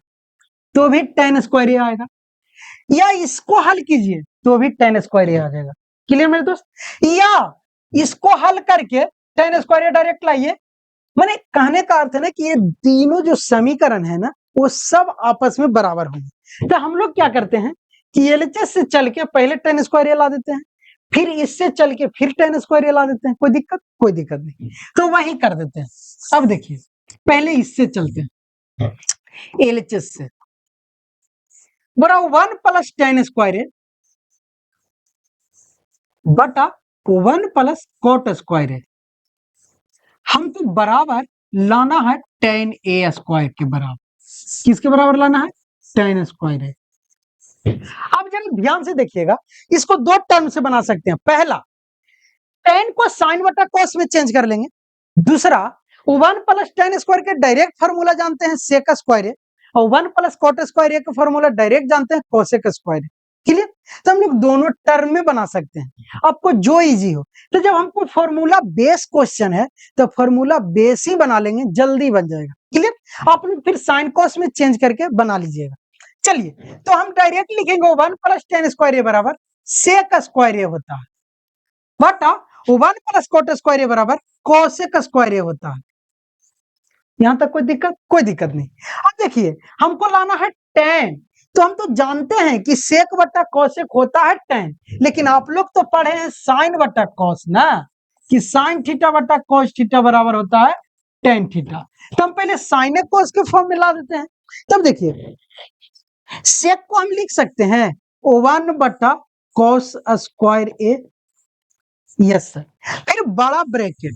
तो भी tan स्क्वायर ए आएगा, या इसको हल कीजिए तो भी tan स्क्वायर ए आ जाएगा। क्लियर मेरे दोस्त? या इसको हल करके tan स्क्वायर ए डायरेक्ट लाइए, मैंने कहने का अर्थ है ना कि ये तीनों जो समीकरण है ना वो सब आपस में बराबर होंगे। तो हम लोग क्या करते हैं कि एलएचएस से चल के पहले tan स्क्वायर ए ला देते हैं, फिर इससे चल के फिर tan स्क्वायर ए ला देते हैं, कोई दिक्कत? कोई दिक्कत नहीं। तो वही कर देते हैं। अब देखिए, पहले इससे चलते हैं, एलएचएस से बड़ा 1 प्लस tan स्क्वायर ए बटा 1 प्लस कॉट स्क्वायर ए, हमको बराबर लाना है tan ए स्क्वायर के बराबर। किसके बराबर लाना है? tan स्क्वायर ए। अब जरा ध्यान से देखिएगा, इसको दो टर्म से बना सकते हैं। पहला, tan को sin बटा cos में चेंज कर लेंगे। दूसरा, 1 प्लस tan स्क्वायर के डायरेक्ट फार्मूला जानते हैं sec स्क्वायर ए, और 1 प्लस cot स्क्वायर ए का फार्मूला डायरेक्ट जानते हैं cosec स्क्वायर ए। क्लियर? तो हम लोग दोनों टर्म में बना सकते हैं, आपको जो इजी हो। तो जब हमको फार्मूला बेस क्वेश्चन है तो फार्मूला बेस ही बना लेंगे, जल्दी बन जाएगा। क्लियर? आप लोग फिर sin cos में चेंज करके बना लीजिएगा। चलिए, तो हम डायरेक्ट लिखेंगे 1 प्लस tan स्क्वायर ए बराबर sec स्क्वायर ए होता है, बटा 1 प्लस cot स्क्वायर ए बराबर cosec स्क्वायर ए होता है। यहां तक कोई दिक्कत? कोई दिक्कत नहीं। अब देखिए, हमको लाना है tan, तो हम तो जानते हैं कि सेक बटा कॉसेक होता है tan, लेकिन आप लोग तो पढ़े हैं साइन बटा कॉस ना, कि साइन थीटा बटा कॉस थीटा बराबर होता है tan थीटा। तो हम पहले साइन कॉस के फॉर्म में ला देते हैं। तब देखिए, सेक को हम लिख सकते हैं 1 बटा कॉस स्क्वायर ए, यस सर। फिर बड़ा ब्रैकेट,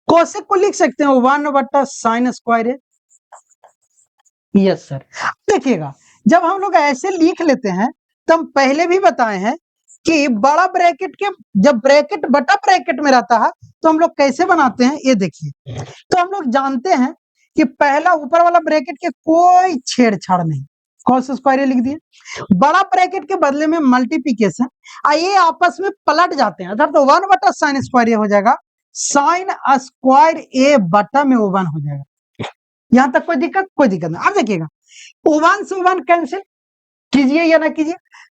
कोसेक को लिख सकते हैं 1 बटा साइन स्क्वायर है, यस सर। देखिएगा, जब हम लोग ऐसे लिख लेते हैं तो हम पहले भी बताए हैं कि बड़ा ब्रैकेट के जब ब्रैकेट बटा ब्रैकेट में रहता है तो हम लोग कैसे बनाते हैं, ये देखिए। तो हम लोग जानते हैं कि पहला ऊपर वाला ब्रैकेट के कोई छेड़छाड़ नहीं, कॉस स्क्वायर लिख दिए, बड़ा ब्रैकेट के बदले में मल्टीप्लिकेशन, ये आपस में पलट जाते हैं, अर्थात 1 बटा साइन स्क्वायर हो जाएगा, साइन स्क्वायर ए बटा में 1 हो जाएगा। यहां तक कोई दिक्कत? कोई दिक्कत नहीं। अब देखिएगा, 1 से 1 कैंसिल कीजिए या ना कीजिए,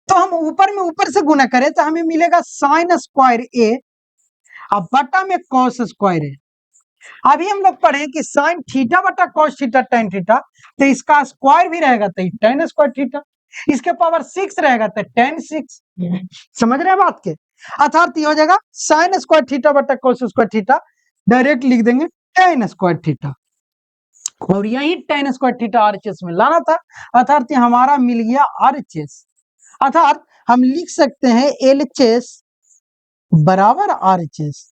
तो हम ऊपर में ऊपर से गुना करें तो हमें मिलेगा साइन स्क्वायर ए अब बटा में कॉस स्क्वायर ए। अभी हम लोग पढ़े कि साइन थीटा बटा कॉस थीटा tan थीटा, तो इसका स्क्वायर भी रहेगा तो tan स्क्वायर थीटा, इसके पावर 6 रहेगा तो tan 6। समझ रहे हैं बात के? अर्थात ये हो जाएगा साइन स्क्वायर थीटा बटा कॉस स्क्वायर थीटा, डायरेक्ट लिख देंगे tan स्क्वायर थीटा, और यही tan स्क्वायर थीटा आरएचएस में लाना था, अर्थात हमारा मिल गया आरएचएस। अर्थात हम लिख सकते हैं एलएचएस बराबर आरएचएस।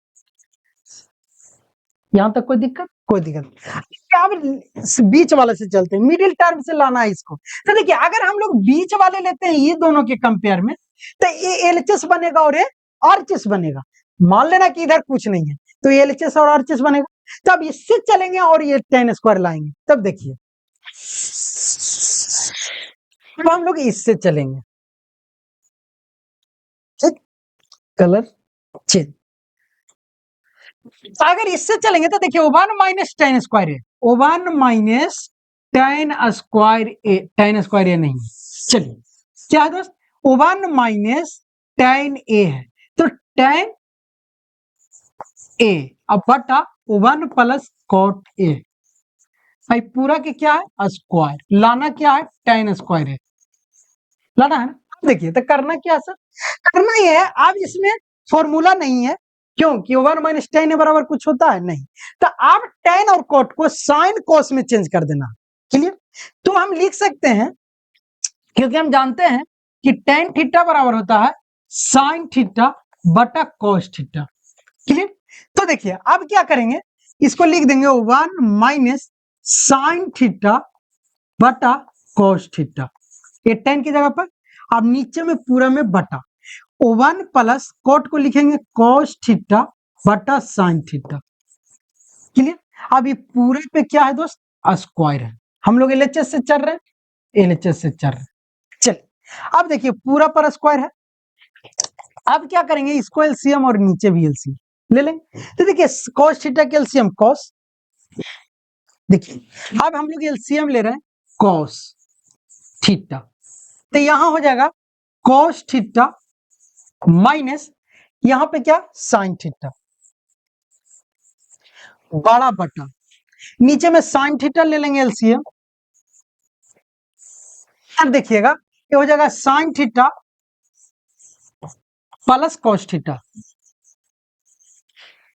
यहां तक कोई दिक्कत? कोई दिक्कत। अब बीच वाले से चलते हैं, मिडिल टर्म से लाना है इसको। तो देखिए, अगर हम लोग बीच वाले लेते हैं ये दोनों के कंपेयर में, तो ये एलएचएस बनेगा और ये आरएचएस बनेगा। मान लेना कि इधर कुछ नहीं है तो एलएचएस और आरएचएस बनेगा। तब इससे चलेंगे और ये tan स्क्वायर लाएंगे। तब देखिए, अब हम लोग इससे चलेंगे, ठीक, कलर चेंज। अगर इससे चलेंगे तो देखिए 1 माइनस tan स्क्वायर है, 1 माइनस tan स्क्वायर ए नहीं, चलिए क्या है दोस्त, 1 माइनस tan ए है, तो tan ए अब बटा 1 प्लस कॉट ए, भाई पूरा के क्या है स्क्वायर, लाना क्या है tan स्क्वायर है, लाना है ना। देखिए, तो करना क्या सर, करना ये है, अब इसमें फॉर्मूला नहीं है, क्योंकि 1 माइनस tan बराबर कुछ होता है नहीं, तो आप tan और cot को साइन cos में चेंज कर देना। क्लियर? तो हम लिख सकते हैं, क्योंकि हम जानते हैं कि tan थीटा बराबर होता है साइन थीटा बटा cos थीटा। क्लियर? तो देखिए, अब क्या करेंगे, इसको लिख देंगे 1 माइनस साइन थीटा बटा cos थीटा, ये tan की जगह पर, अब नीचे में पूरा में बटा 1 प्लस कोट को लिखेंगे cos थीटा बटा साइन थीटा। क्लियर? अब ये पूरे पे क्या है दोस्त, स्क्वायर है। हम लोग एलएचएस से चल रहे हैं, एलएचएस से चल रहे हैं। चलिए, अब देखिए पूरा पर स्क्वायर है। अब क्या करेंगे, इसको एलसीएम और नीचे भी एलसीएम ले लेंगे। तो देखिए, cos थीटा के एलसीएम cos, देखिए अब हम लोग एलसीएम ले रहे हैं cos थीटा, तो यहां हो जाएगा cos थीटा माइनस यहां पे क्या साइन थीटा बड़ा बटा, नीचे में साइन थीटा ले लेंगे एलसीएम, अब देखिएगा ये हो जाएगा sign theta plus cos theta.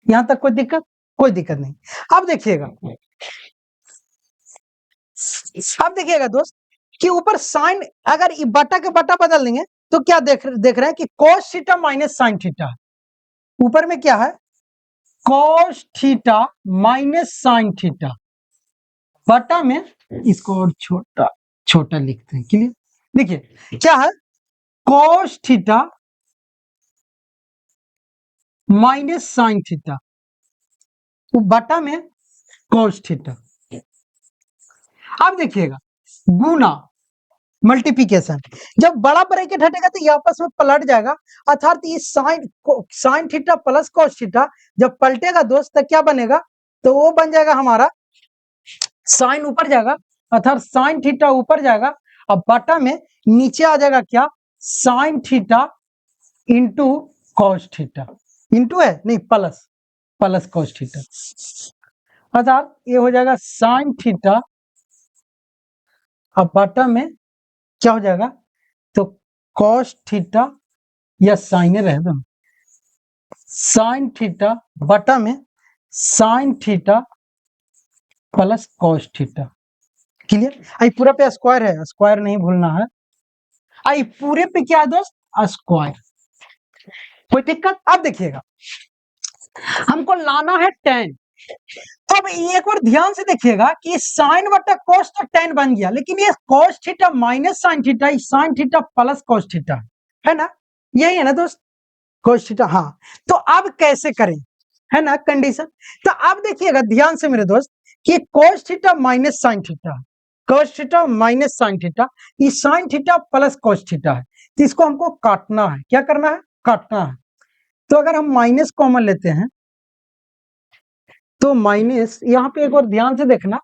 यहां तक कोई दिक्कत? कोई दिक्कत नहीं। अब देखिएगा, अब देखिएगा दोस्त कि ऊपर साइन, अगर बटा के बटा बदल देंगे तो क्या देख रहे हैं कि cos theta minus sine theta. ऊपर में क्या है? Cos theta minus sine theta, बटा में इसको और छोटा छोटा लिखते हैं, क्लियर? देखिए क्या है, cos theta minus sine theta, बटा में कॉस थीटा। अब देखिएगा गुना, मल्टीप्लिकेशन, जब बड़ा ब्रैकेट हटेगा तो ये आपस में पलट जाएगा, अर्थात ये sine theta plus cos theta जब पलटेगा दोस्त तो क्या बनेगा? तो वो बन जाएगा हमारा साइन ऊपर जाएगा, अर्थात साइन थीटा ऊपर जाएगा, अब बटा में नीचे आ जाएगा क्या? Sine theta into cos theta. Into है नहीं, प्लस, प्लस कॉस थीटा, अर्थात ये हो जाएगा साइन थीटा, अब बटा में क्या हो जाएगा? तो कॉस थीटा या साइन रह दो, साइन थीटा बटा में sine theta plus cos theta, clear? आई पूरा पे स्क्वायर है, स्क्वायर नहीं भूलना है। आई पूरे पे क्या है दोस्त? स्क्वायर, कोई दिक्कत? अब देखिएगा हमको लाना है tan। अब एक बार ध्यान से देखिएगा कि साइन बटा कॉस तो tan बन गया, लेकिन ये cos theta minus sine theta, sign theta plus cos theta है ना, यही है ना दोस्त, कॉस थीटा। हाँ, तो अब कैसे करें, है ना कंडीशन? तो अब देखिएगा ध्यान से मेरे दोस्त कि cos theta minus sine theta, cos theta minus sine theta, ये sine theta plus cos theta है, तो इसको हमको काटना है। क्या करना है? काटना है। तो अगर हम माइनस कॉमन लेते हैं तो माइनस, यहां पे एक और ध्यान से देखना,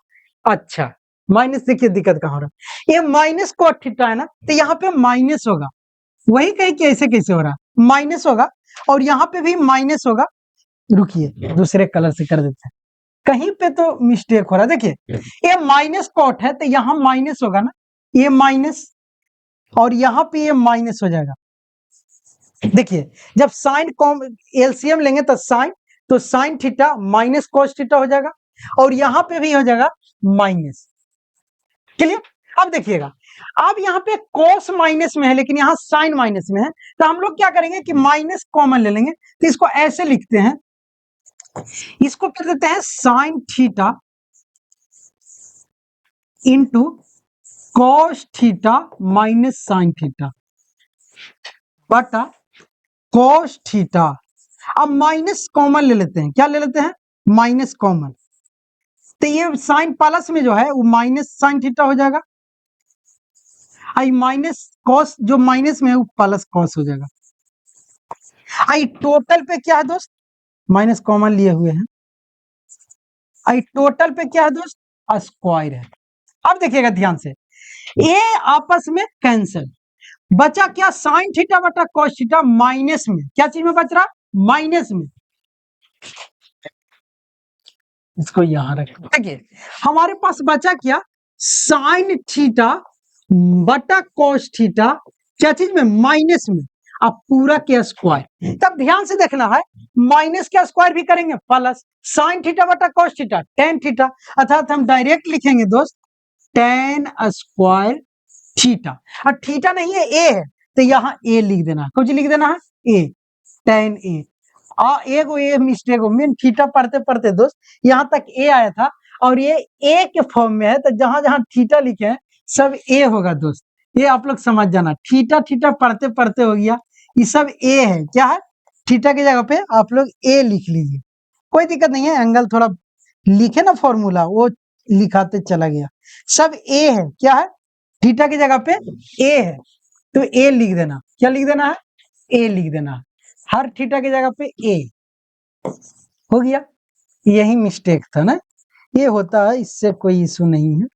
अच्छा माइनस, देखिए दिक्कत कहां हो रहा है, ये माइनस कॉस थीटा है ना, तो यहाँ पे माइनस होगा, वही कहीं कि ऐसे कैसे हो रहा है, माइनस होगा, और यहाँ पे भी माइनस होगा। रुकिए दूसरे कलर से कर देते हैं, कहीं पे तो मिस्टेक हो रहा है। देखिए ये माइनस कॉट है तो यहाँ माइनस होगा ना, ये माइनस, और यहाँ पे ये माइनस हो जाएगा। देखिए जब साइन कॉम एलसीएम लेंगे तो साइन, तो sign theta minus cos theta हो जाएगा, और यहाँ पे भी हो जाएगा माइनस, क्लियर? अब देखिएगा, अब यहाँ पे कॉस माइनस में है लेकिन यहाँ साइन माइनस में है, तो हम लोग क्या करेंगे कि माइनस कॉमन ले लेंगे, तो इसको ऐसे लिखते हैं, इसको कर देते हैं sine theta into cos theta minus sine theta बटा कॉस थीटा। अब माइनस कॉमन ले लेते हैं, क्या ले लेते हैं? माइनस कॉमन, तो ये साइन प्लस में जो है वो माइनस साइन थीटा हो जाएगा, आई माइनस कॉस जो माइनस में है वो प्लस कॉस हो जाएगा। आई टोटल पे क्या है दोस्त? माइनस कॉमन लिए हुए हैं, आई टोटल पे क्या है दोस्त? स्क्वायर है। अब देखिएगा ध्यान से, ये आपस में कैंसिल, बचा क्या? साइन थीटा बटा कॉस थीटा माइनस में, क्या चीज में बच रहा? माइनस में। इसको यहां रख, देखिए हमारे पास बचा क्या? साइन थीटा बटा कॉस थीटा, क्या चीज में? माइनस में। अब पूरा के स्क्वायर, तब ध्यान से देखना है, माइनस के स्क्वायर भी करेंगे प्लस साइन थीटा बटा कॉस थीटा टेन थीटा, अर्थात हम डायरेक्ट लिखेंगे दोस्त टेन स्क्वायर थीटा। और थीटा नहीं है, ए है, तो यहाँ ए लिख देना है, कुछ लिख देना है ए, टेन ए। एगो ए मिस्टेक हो, मीन थीटा पढ़ते पढ़ते दोस्त यहाँ तक ए आया था, और ये ए के फॉर्म में है, तो जहां जहां थीटा लिखे हैं सब ए होगा दोस्त, ये आप लोग समझ जाना, थीटा थीटा पढ़ते पढ़ते हो गया, ये सब ए है। क्या है? थीटा की जगह पे आप लोग ए लिख लीजिए, कोई दिक्कत नहीं है, एंगल थोड़ा लिखे ना फॉर्मूला, वो लिखाते चला गया, सब ए है। क्या है? थीटा की जगह पे ए है, तो ए लिख देना, क्या लिख देना है? ए लिख देना है, हर थीटा की जगह पे ए। हो गया, यही मिस्टेक था ना, ये होता है, इससे कोई इशू नहीं है,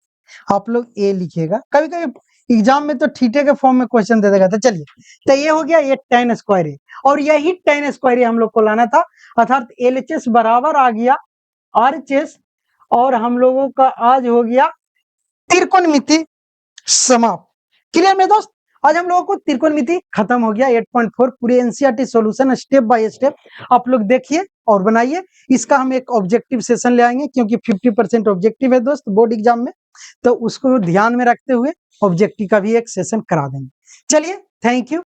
आप लोग ए लिखिएगा, कभी कभी एग्जाम में तो थीटे के फॉर्म में क्वेश्चन दे देगा। तो चलिए, तो ये हो गया, ये टेन स्क्वायर है, और यही टेन स्क्वायर हम लोग को लाना था, अर्थात एलएचएस बराबर आ गया आरएचएस, और हम लोगों का आज हो गया त्रिकोणमिति समाप्त। क्लियर मेरे दोस्त? आज हम लोगों को त्रिकोणमिति खत्म हो गया 8.4 पूरे NCERT solution step by step आप लोग देखिए और बनाइए। इसका हम एक ऑब्जेक्टिव सेशन ले आएंगे क्योंकि 50% ऑब्जेक्टिव है दोस्त बोर्ड एग्जाम में, तो उसको ध्यान में रखते हुए ऑब्जेक्टिव का भी एक सेशन करा देंगे। चलिए, थैंक यू।